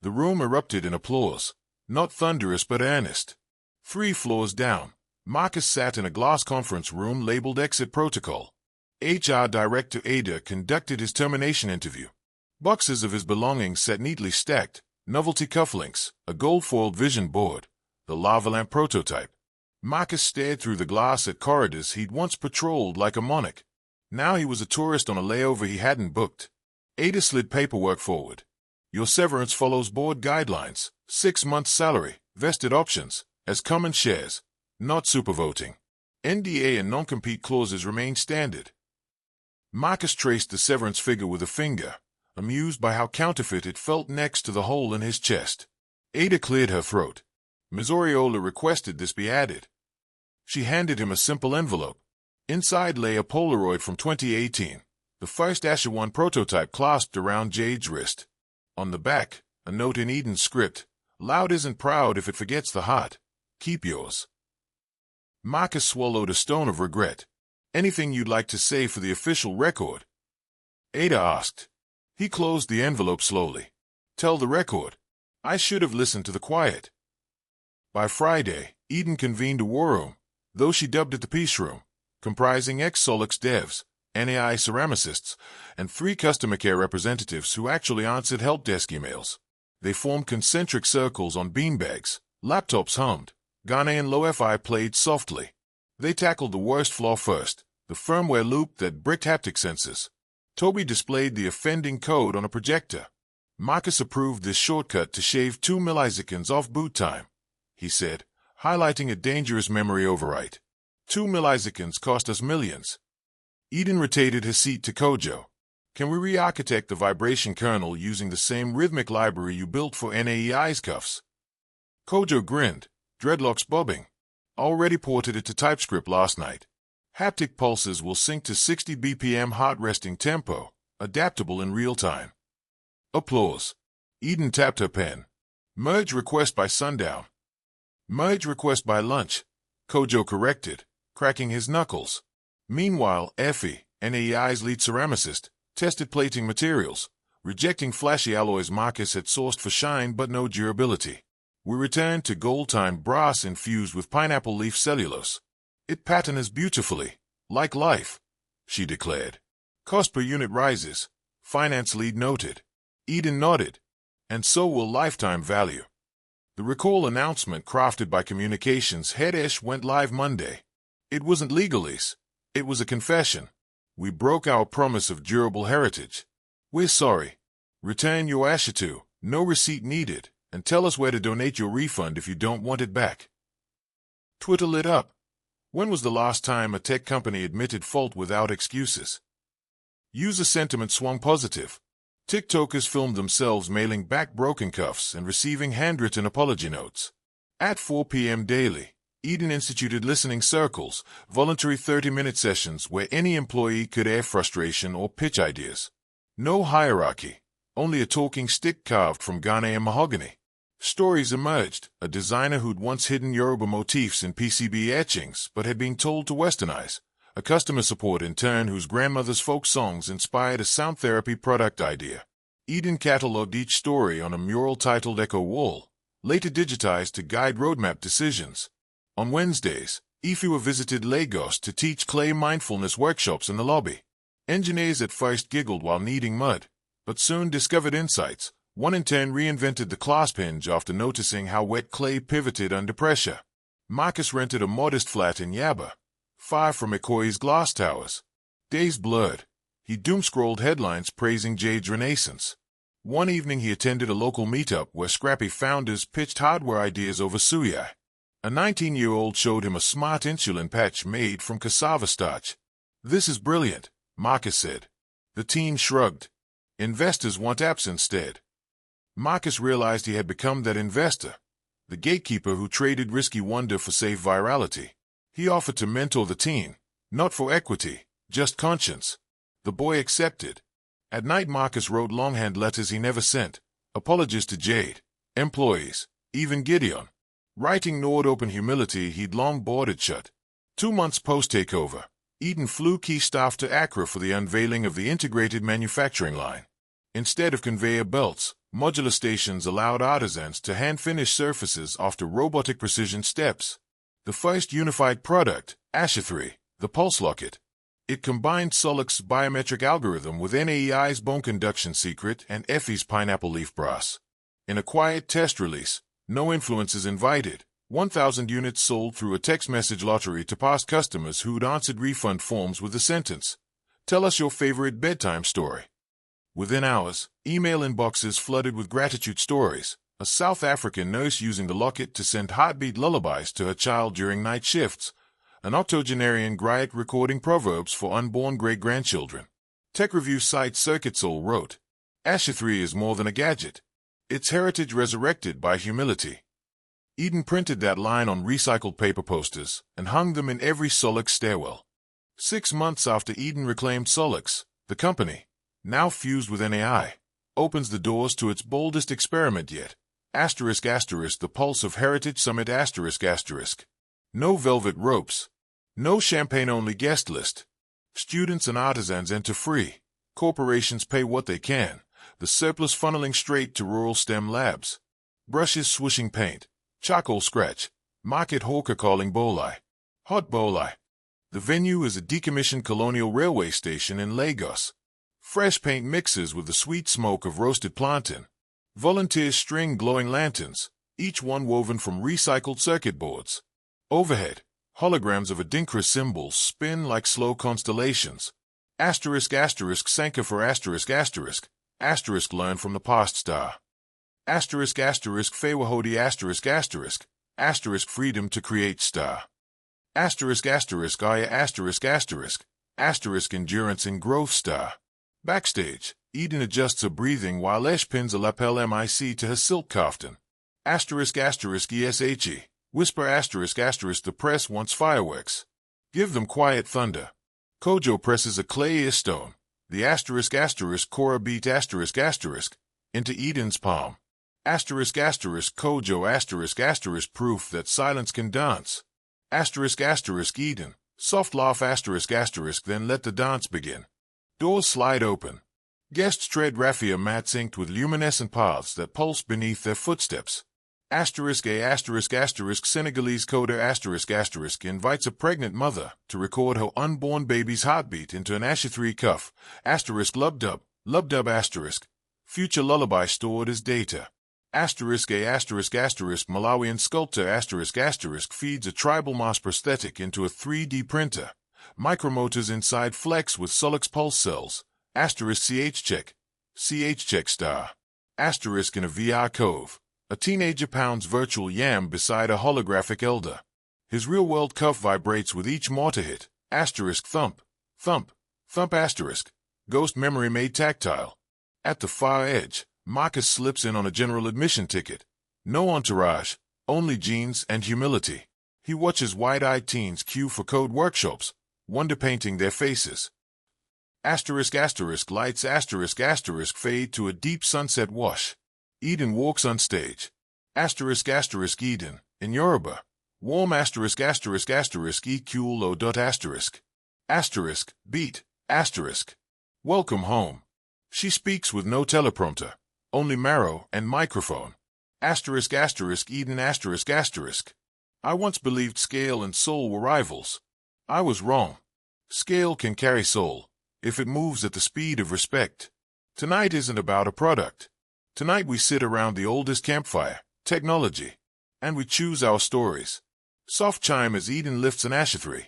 The room erupted in applause, not thunderous but earnest. 3 floors down, Marcus sat in a glass conference room labeled Exit Protocol. HR Director Ada conducted his termination interview. Boxes of his belongings sat neatly stacked, novelty cufflinks, a gold-foiled vision board, the lava lamp prototype. Marcus stared through the glass at corridors he'd once patrolled like a monarch. Now he was a tourist on a layover he hadn't booked. Ada slid paperwork forward. "Your severance follows board guidelines, 6 months' salary, vested options, as common shares, not supervoting. NDA and non-compete clauses remain standard." Marcus traced the severance figure with a finger, amused by how counterfeit it felt next to the hole in his chest. Ada cleared her throat. "Ms. Oriola requested this be added." She handed him a simple envelope. Inside lay a Polaroid from 2018, the first Asher 1 prototype clasped around Jade's wrist. On the back, a note in Eden's script, "Loud isn't proud if it forgets the heart. Keep yours." Marcus swallowed a stone of regret. "Anything you'd like to say for the official record?" Ada asked. He closed the envelope slowly. "Tell the record. I should have listened to the quiet." By Friday, Eden convened a war room, though she dubbed it the peace room, comprising ex-Solik's devs, NAI ceramicists, and 3 customer care representatives who actually answered help desk emails. They formed concentric circles on beanbags, laptops hummed, Ghanaian lo-fi played softly. They tackled the worst flaw first, the firmware loop that bricked haptic sensors. Toby displayed the offending code on a projector. Marcus approved this shortcut to shave 2 milliseconds off boot time. he said, highlighting a dangerous memory overwrite. 2 milliseconds cost us millions. Eden rotated his seat to Kojo. Can we re-architect the vibration kernel using the same rhythmic library you built for NAEI's cuffs? Kojo grinned, dreadlocks bobbing. Already ported it to TypeScript last night. Haptic pulses will sync to 60 BPM heart resting tempo, adaptable in real time. Applause. Eden tapped her pen. Merge request by sundown. Merge request by lunch, Kojo corrected, cracking his knuckles. Meanwhile, Effie, NAEI's lead ceramicist, tested plating materials, rejecting flashy alloys Marcus had sourced for shine but no durability. We returned to gold-timed brass infused with pineapple leaf cellulose. It patterns beautifully, like life, she declared. Cost per unit rises, finance lead noted. Eden nodded. And so will lifetime value. The recall announcement crafted by communications head Esh went live Monday. It wasn't legalese. It was a confession. We broke our promise of durable heritage. We're sorry. Return your Ashitu, no receipt needed, and tell us where to donate your refund if you don't want it back. Twitter lit up. When was the last time a tech company admitted fault without excuses? User sentiment swung positive. TikTokers filmed themselves mailing back broken cuffs and receiving handwritten apology notes. At 4 p.m. daily, Eden instituted listening circles, voluntary 30-minute sessions where any employee could air frustration or pitch ideas. No hierarchy, only a talking stick carved from Ghanaian mahogany. Stories emerged, a designer who'd once hidden Yoruba motifs in PCB etchings but had been told to westernize. A customer support intern whose grandmother's folk songs inspired a sound therapy product idea. Eden cataloged each story on a mural titled Echo Wall, later digitized to guide roadmap decisions. On Wednesdays, Ifewa visited Lagos to teach clay mindfulness workshops in the lobby. Engineers at first giggled while kneading mud, but soon discovered insights. One intern reinvented the clasp hinge after noticing how wet clay pivoted under pressure. Marcus rented a modest flat in Yaba, far from Ikoyi's glass towers. Days blurred. He doom-scrolled headlines praising Jade's renaissance. One evening he attended a local meetup where scrappy founders pitched hardware ideas over suya. A 19-year-old showed him a smart insulin patch made from cassava starch. "This is brilliant," Marcus said. The teen shrugged. "Investors want apps instead." Marcus realized he had become that investor, the gatekeeper who traded risky wonder for safe virality. He offered to mentor the teen, not for equity, just conscience. The boy accepted. At night Marcus wrote longhand letters he never sent, apologies to Jade, employees, even Gideon. Writing gnawed open humility he'd long boarded shut. 2 months post-takeover, Eden flew key staff to Accra for the unveiling of the integrated manufacturing line. Instead of conveyor belts, modular stations allowed artisans to hand-finish surfaces after robotic precision steps. The first unified product, Asha3, the Pulse Locket. It combined Solix's biometric algorithm with NAEI's bone conduction secret and Effie's pineapple leaf brass. In a quiet test release, no influences invited, 1,000 units sold through a text message lottery to past customers who'd answered refund forms with the sentence, "Tell us your favorite bedtime story." Within hours, email inboxes flooded with gratitude stories. A South African nurse using the locket to send heartbeat lullabies to her child during night shifts. An octogenarian griot recording proverbs for unborn great-grandchildren. Tech review site Circuit Soul wrote, "Asha3 is more than a gadget. Its heritage resurrected by humility." Eden printed that line on recycled paper posters and hung them in every Solix stairwell. 6 months after Eden reclaimed Solix, the company, now fused with NAI, opens the doors to its boldest experiment yet. The Pulse of Heritage Summit ***. No velvet ropes. No champagne-only guest list. Students and artisans enter free. Corporations pay what they can. The surplus funneling straight to rural STEM labs. Brushes swooshing paint. Charcoal scratch. Market hawker calling bolai. Hot bolai. The venue is a decommissioned colonial railway station in Lagos. Fresh paint mixes with the sweet smoke of roasted plantain. Volunteers string glowing lanterns, each one woven from recycled circuit boards. Overhead, holograms of Adinkra symbols spin like slow constellations. Sanka for ***. Learn from the past star. ***. Fewahodi ***. Asterisk freedom to create star. Asterisk asterisk Aya asterisk asterisk. Asterisk endurance in growth star. Backstage, Eden adjusts her breathing while Esh pins a lapel mic to her silk kaftan. Asterisk asterisk ESHE. Whisper asterisk asterisk the press wants fireworks. Give them quiet thunder. Kojo presses a clay stone. The asterisk asterisk Cora beat asterisk asterisk into Eden's palm. Asterisk asterisk Kojo asterisk asterisk proof that silence can dance. Asterisk asterisk Eden. Soft laugh asterisk asterisk then let the dance begin. Doors slide open. Guests tread raffia mats inked with luminescent paths that pulse beneath their footsteps. Asterisk a asterisk asterisk Senegalese coder asterisk asterisk invites a pregnant mother to record her unborn baby's heartbeat into an Asha3 cuff. Asterisk lubdub asterisk. Future lullaby stored as data. Asterisk a asterisk asterisk Malawian sculptor asterisk asterisk feeds a tribal moss prosthetic into a 3D printer. Micromotors inside flex with Solix pulse cells. Asterisk CH check star. Asterisk in a VR cove. A teenager pounds virtual yam beside a holographic elder. His real-world cuff vibrates with each mortar hit. Asterisk thump asterisk. Ghost memory made tactile. At the far edge, Marcus slips in on a general admission ticket. No entourage, only jeans and humility. He watches wide-eyed teens queue for code workshops, wonder painting their faces. Asterisk asterisk lights asterisk asterisk fade to a deep sunset wash. Eden walks on stage. Asterisk asterisk Eden, in Yoruba. Warm asterisk asterisk asterisk EQLO dot asterisk. Asterisk, beat, asterisk. Welcome home. She speaks with no teleprompter, only marrow and microphone. Asterisk asterisk Eden asterisk asterisk. I once believed scale and soul were rivals. I was wrong. Scale can carry soul, if it moves at the speed of respect. Tonight isn't about a product. Tonight we sit around the oldest campfire, technology, and we choose our stories. Soft chime as Eden lifts an Asha3.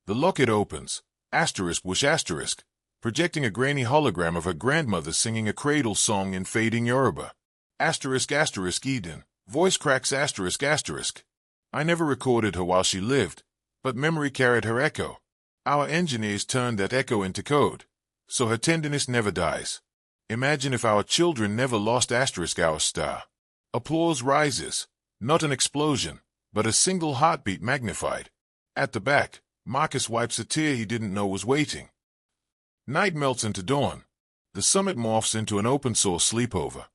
The locket opens, asterisk whoosh asterisk, projecting a grainy hologram of her grandmother singing a cradle song in fading Yoruba. Asterisk asterisk Eden, voice cracks asterisk asterisk. I never recorded her while she lived, but memory carried her echo. Our engineers turned that echo into code, so her tenderness never dies. Imagine if our children never lost asterisk our star. Applause rises, not an explosion, but a single heartbeat magnified. At the back, Marcus wipes a tear he didn't know was waiting. Night melts into dawn. The summit morphs into an open-source sleepover.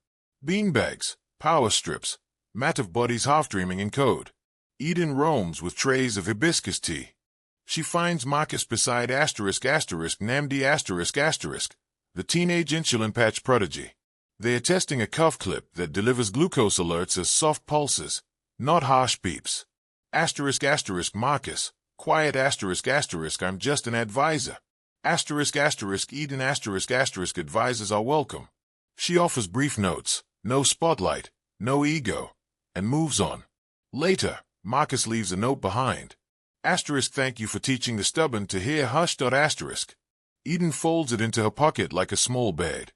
Beanbags, power strips, mat of bodies half-dreaming in code. Eden roams with trays of hibiscus tea. She finds Marcus beside asterisk asterisk Namdi asterisk asterisk, the teenage insulin patch prodigy. They are testing a cuff clip that delivers glucose alerts as soft pulses, not harsh beeps. Asterisk asterisk Marcus, quiet asterisk asterisk I'm just an advisor. Asterisk asterisk Eden asterisk asterisk advisors are welcome. She offers brief notes, no spotlight, no ego, and moves on. Later, Marcus leaves a note behind. Asterisk thank you for teaching the stubborn to hear hush. Asterisk. Eden folds it into her pocket like a small bed.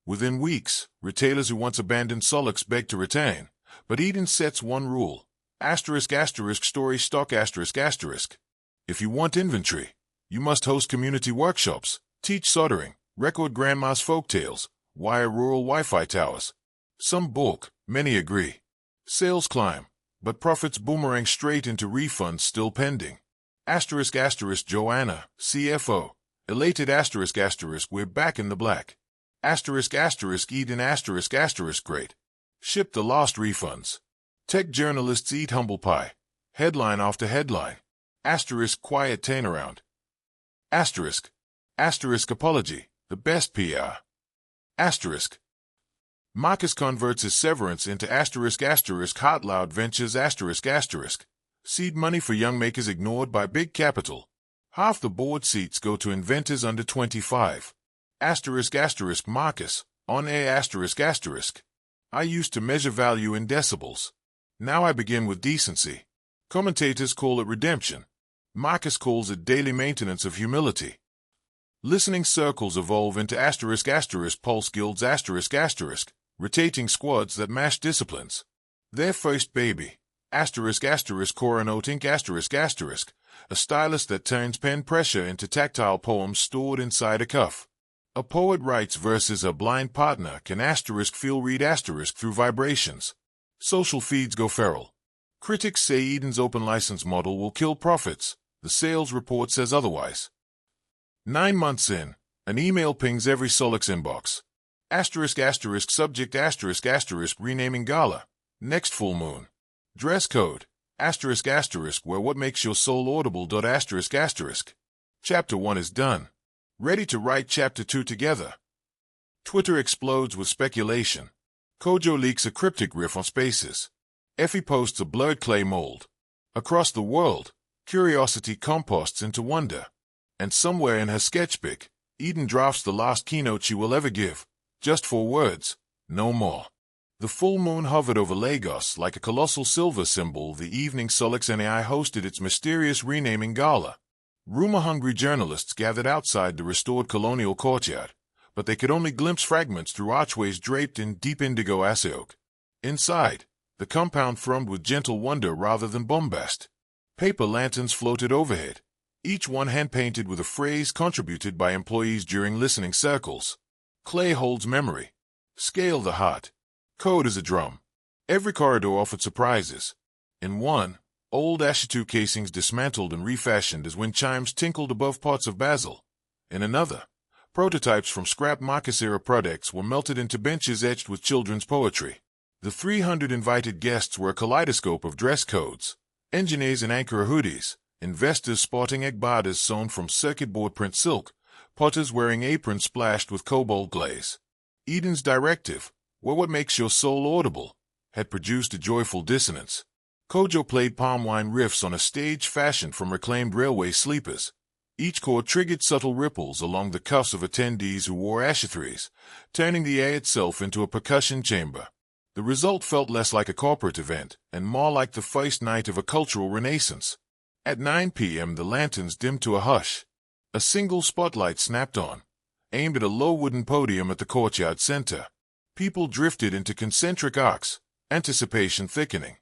Within weeks, retailers who once abandoned Solix beg to retain, but Eden sets one rule. Asterisk asterisk story stock asterisk asterisk. If you want inventory, you must host community workshops, teach soldering, record grandma's folktales, wire rural Wi-Fi towers. Some balk, many agree. Sales climb, but profits boomerang straight into refunds still pending. Asterisk asterisk Joanna, CFO. Elated asterisk asterisk we're back in the black. Asterisk asterisk Eden asterisk asterisk great. Ship the lost refunds. Tech journalists eat humble pie. Headline after headline. Asterisk quiet turnaround. Asterisk. Asterisk apology, the best PR. Asterisk. Marcus converts his severance into asterisk asterisk hot loud ventures asterisk asterisk. Seed money for young makers ignored by big capital. Half the board seats go to inventors under 25. Asterisk asterisk Marcus, on air asterisk asterisk. I used to measure value in decibels. Now I begin with decency. Commentators call it redemption. Marcus calls it daily maintenance of humility. Listening circles evolve into asterisk asterisk pulse guilds asterisk asterisk, rotating squads that mash disciplines. Their first baby, Asterisk asterisk Coronote ink asterisk asterisk. A stylus that turns pen pressure into tactile poems stored inside a cuff. A poet writes verses a blind partner can asterisk feel read asterisk through vibrations. Social feeds go feral. Critics say Eden's open license model will kill profits. The sales report says otherwise. 9 months in, an email pings every Solix inbox. Asterisk asterisk subject asterisk asterisk renaming gala. Next full moon. Dress code. Asterisk asterisk where what makes your soul audible. Asterisk asterisk. Chapter 1 is done. Ready to write Chapter 2 together. Twitter explodes with speculation. Kojo leaks a cryptic riff on spaces. Effie posts a blurred clay mold. Across the world, curiosity composts into wonder. And somewhere in her sketchbook, Eden drafts the last keynote she will ever give. Just 4 words, no more. The full moon hovered over Lagos like a colossal silver symbol the evening Solix NAI hosted its mysterious renaming gala. Rumor-hungry journalists gathered outside the restored colonial courtyard, but they could only glimpse fragments through archways draped in deep indigo aseoak. Inside, the compound thrummed with gentle wonder rather than bombast. Paper lanterns floated overhead, each one hand-painted with a phrase contributed by employees during listening circles. Clay holds memory. Scale the heart. Code is a drum. Every corridor offered surprises. In one, old Ashitu casings dismantled and refashioned as wind chimes tinkled above pots of basil. In another, prototypes from scrap Marcus-era products were melted into benches etched with children's poetry. The 300 invited guests were a kaleidoscope of dress codes. Engineers in Ankara hoodies, investors sporting egbadas sewn from circuit board print silk, potters wearing aprons splashed with cobalt glaze. Eden's directive, where what makes your soul audible, had produced a joyful dissonance. Kojo played palm wine riffs on a stage fashioned from reclaimed railway sleepers. Each chord triggered subtle ripples along the cuffs of attendees who wore ashithries, turning the air itself into a percussion chamber. The result felt less like a corporate event and more like the first night of a cultural renaissance. At 9 p.m. the lanterns dimmed to a hush. A single spotlight snapped on, aimed at a low wooden podium at the courtyard center. People drifted into concentric arcs, anticipation thickening.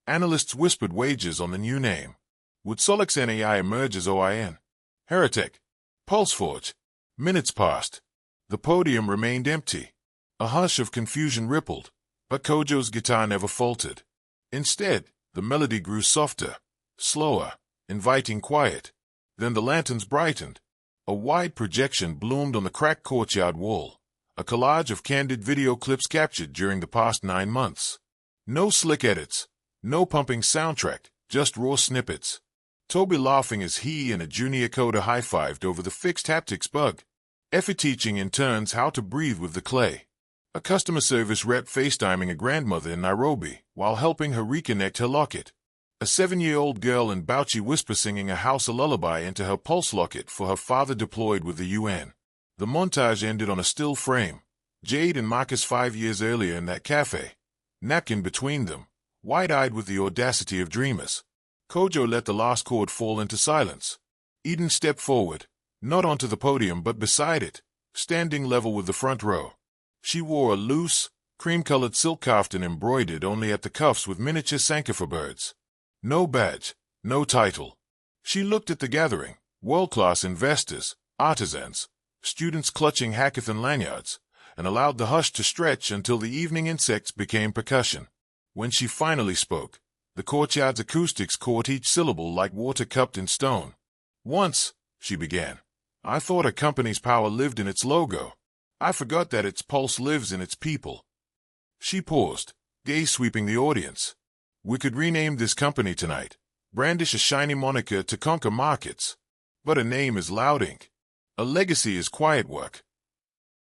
Analysts whispered wagers on the new name. Would Solix NAI emerge as OIN? Heretic? Pulseforge? Minutes passed. The podium remained empty. A hush of confusion rippled, but Kojo's guitar never faltered. Instead, the melody grew softer, slower, inviting quiet. Then the lanterns brightened. A wide projection bloomed on the cracked courtyard wall, a collage of candid video clips captured during the past 9 months. No slick edits, no pumping soundtrack, just raw snippets. Toby laughing as he and a junior coder high-fived over the fixed haptics bug. Effie teaching interns how to breathe with the clay. A customer service rep FaceTiming a grandmother in Nairobi while helping her reconnect her locket. A 7-year-old girl in Bauchi whisper singing a house a lullaby into her pulse locket for her father deployed with the UN. The montage ended on a still frame. Jade and Marcus 5 years earlier in that cafe. Napkin between them, wide-eyed with the audacity of dreamers. Kojo let the last chord fall into silence. Eden stepped forward, not onto the podium but beside it, standing level with the front row. She wore a loose, cream-colored silk kaftan embroidered only at the cuffs with miniature Sankofa birds. No badge, no title. She looked at the gathering, world-class investors, artisans, students clutching hackathon lanyards, and allowed the hush to stretch until the evening insects became percussion. When she finally spoke, the courtyard's acoustics caught each syllable like water cupped in stone. Once, she began, I thought a company's power lived in its logo. I forgot that its pulse lives in its people. She paused, gaze sweeping the audience. We could rename this company tonight, brandish a shiny moniker to conquer markets. But a name is loud ink. A legacy is quiet work.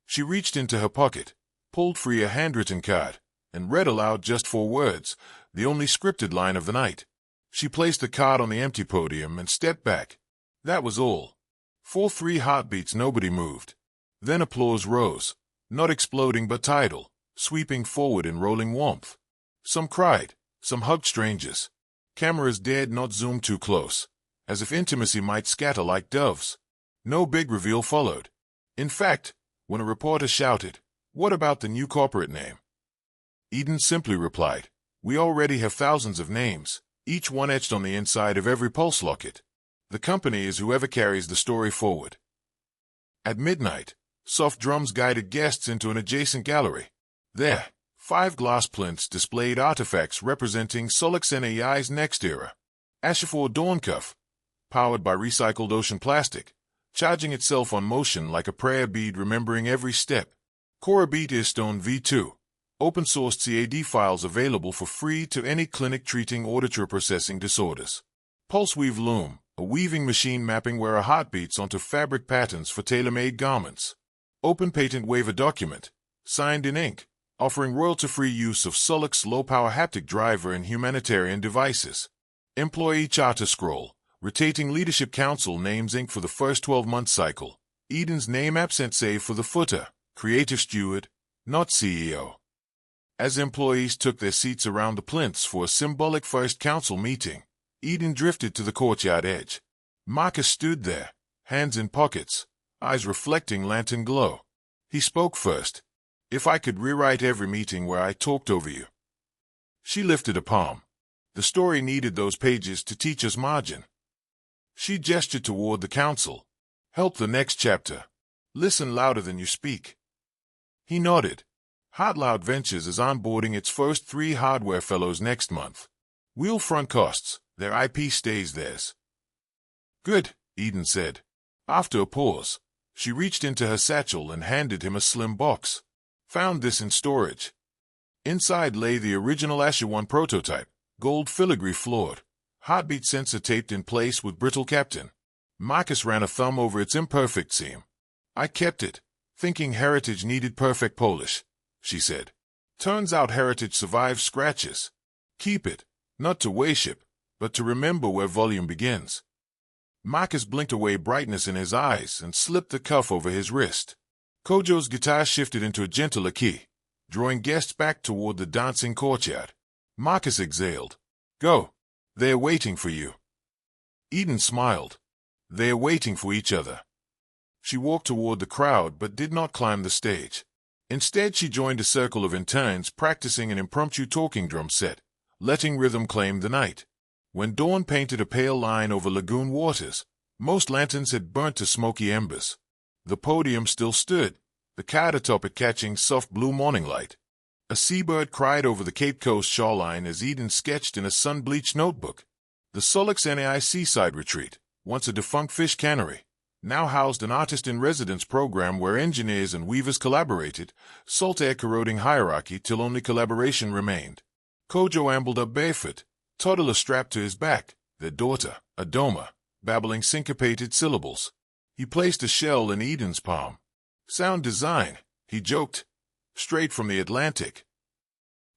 She reached into her pocket, pulled free a handwritten card, and read aloud just 4 words, the only scripted line of the night. She placed the card on the empty podium and stepped back. That was all. For 3 heartbeats nobody moved. Then applause rose, not exploding but tidal, sweeping forward in rolling warmth. Some cried, some hugged strangers. Cameras dared not zoom too close, as if intimacy might scatter like doves. No big reveal followed. In fact, when a reporter shouted, "What about the new corporate name?" Eden simply replied, We already have thousands of names, each one etched on the inside of every pulse locket. The company is whoever carries the story forward. At midnight, soft drums guided guests into an adjacent gallery. There, 5 glass plinths displayed artifacts representing Solix NAI's next era. Ashifor Dawn Cuff, powered by recycled ocean plastic, charging itself on motion like a prayer bead remembering every step. Korabit Earstone V2, open-sourced CAD files available for free to any clinic treating auditory processing disorders. Pulseweave Loom, a weaving machine mapping wearer heartbeats onto fabric patterns for tailor-made garments. Open patent waiver document, signed in ink, offering royalty-free use of Solix low-power haptic driver in humanitarian devices. Employee charter scroll, rotating leadership council names ink for the first 12-month cycle. Eden's name absent save for the footer, creative steward, not CEO. As employees took their seats around the plinths for a symbolic first council meeting, Eden drifted to the courtyard edge. Marcus stood there, hands in pockets, eyes reflecting lantern glow. He spoke first. If I could rewrite every meeting where I talked over you. She lifted a palm. The story needed those pages to teach us margin. She gestured toward the council. Help the next chapter. Listen louder than you speak. He nodded. HeartLoud Ventures is onboarding its first 3 hardware fellows next month. Wheel front costs, their IP stays theirs. Good, Eden said. After a pause, she reached into her satchel and handed him a slim box. Found this in storage. Inside lay the original Asher 1 prototype, gold filigree floored, heartbeat sensor taped in place with brittle captain. Marcus ran a thumb over its imperfect seam. I kept it, thinking Heritage needed perfect polish, she said. Turns out Heritage survives scratches. Keep it, not to worship, but to remember where volume begins. Marcus blinked away brightness in his eyes and slipped the cuff over his wrist. Kojo's guitar shifted into a gentler key, drawing guests back toward the dancing courtyard. Marcus exhaled. Go. They're waiting for you. Eden smiled. They're waiting for each other. She walked toward the crowd but did not climb the stage. Instead, she joined a circle of interns practicing an impromptu talking drum set, letting rhythm claim the night. When dawn painted a pale line over lagoon waters, most lanterns had burnt to smoky embers. The podium still stood, the card atop it catching soft blue morning light. A seabird cried over the Cape Coast shoreline as Eden sketched in a sun-bleached notebook. The Solix NAI Seaside Retreat, once a defunct fish cannery, now housed an artist-in-residence program where engineers and weavers collaborated, salt-air corroding hierarchy till only collaboration remained. Kojo ambled up barefoot, toddler strapped to his back, their daughter, Adoma, babbling syncopated syllables. He placed a shell in Eden's palm. Sound design, he joked. Straight from the Atlantic.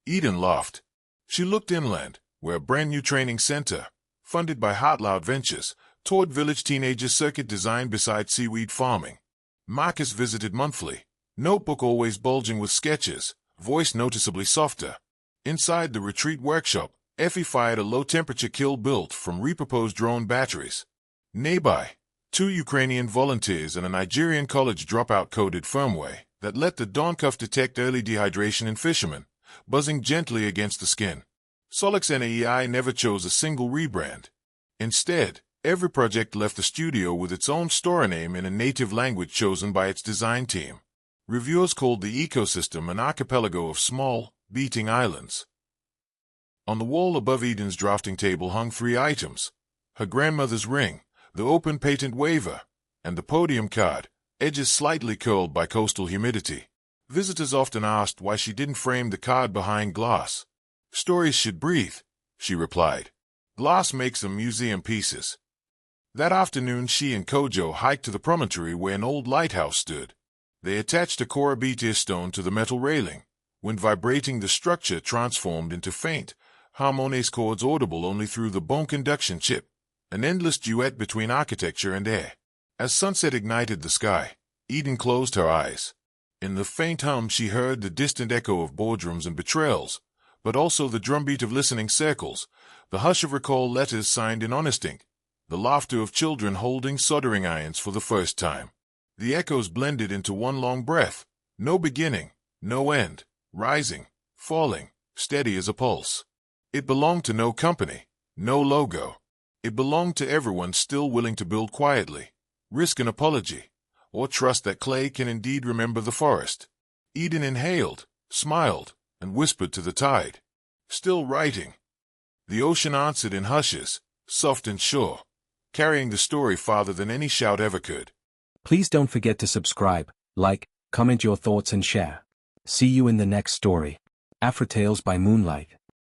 Eden laughed. She looked inland, where a brand-new training center, funded by HeartLoud Ventures, toured village teenagers circuit designed beside seaweed farming. Marcus visited monthly, notebook always bulging with sketches, voice noticeably softer. Inside the retreat workshop, Effie fired a low-temperature kill built from repurposed drone batteries. Nearby, 2 Ukrainian volunteers and a Nigerian college dropout coded firmware that let the Dawn Cuff detect early dehydration in fishermen, buzzing gently against the skin. Solix NAI never chose a single rebrand. Instead, every project left the studio with its own store name in a native language chosen by its design team. Reviewers called the ecosystem an archipelago of small, beating islands. On the wall above Eden's drafting table hung 3 items: her grandmother's ring, the open patent waiver, and the podium card, edges slightly curled by coastal humidity. Visitors often asked why she didn't frame the card behind glass. Stories should breathe, she replied. Glass makes them museum pieces. That afternoon she and Kojo hiked to the promontory where an old lighthouse stood. They attached a Korabit stone to the metal railing. When vibrating, the structure transformed into faint, harmonious chords audible only through the bone conduction chip, an endless duet between architecture and air. As sunset ignited the sky, Eden closed her eyes. In the faint hum she heard the distant echo of boardrooms and betrayals, but also the drumbeat of listening circles, the hush of recall letters signed in honest ink, the laughter of children holding soldering irons for the first time. The echoes blended into one long breath, no beginning, no end, rising, falling, steady as a pulse. It belonged to no company, no logo. It belonged to everyone still willing to build quietly, risk an apology, or trust that clay can indeed remember the forest. Eden inhaled, smiled, and whispered to the tide. Still writing. The ocean answered in hushes, soft and sure, carrying the story farther than any shout ever could. Please don't forget to subscribe, like, comment your thoughts and share. See you in the next story. AFRITALES by Moonlight.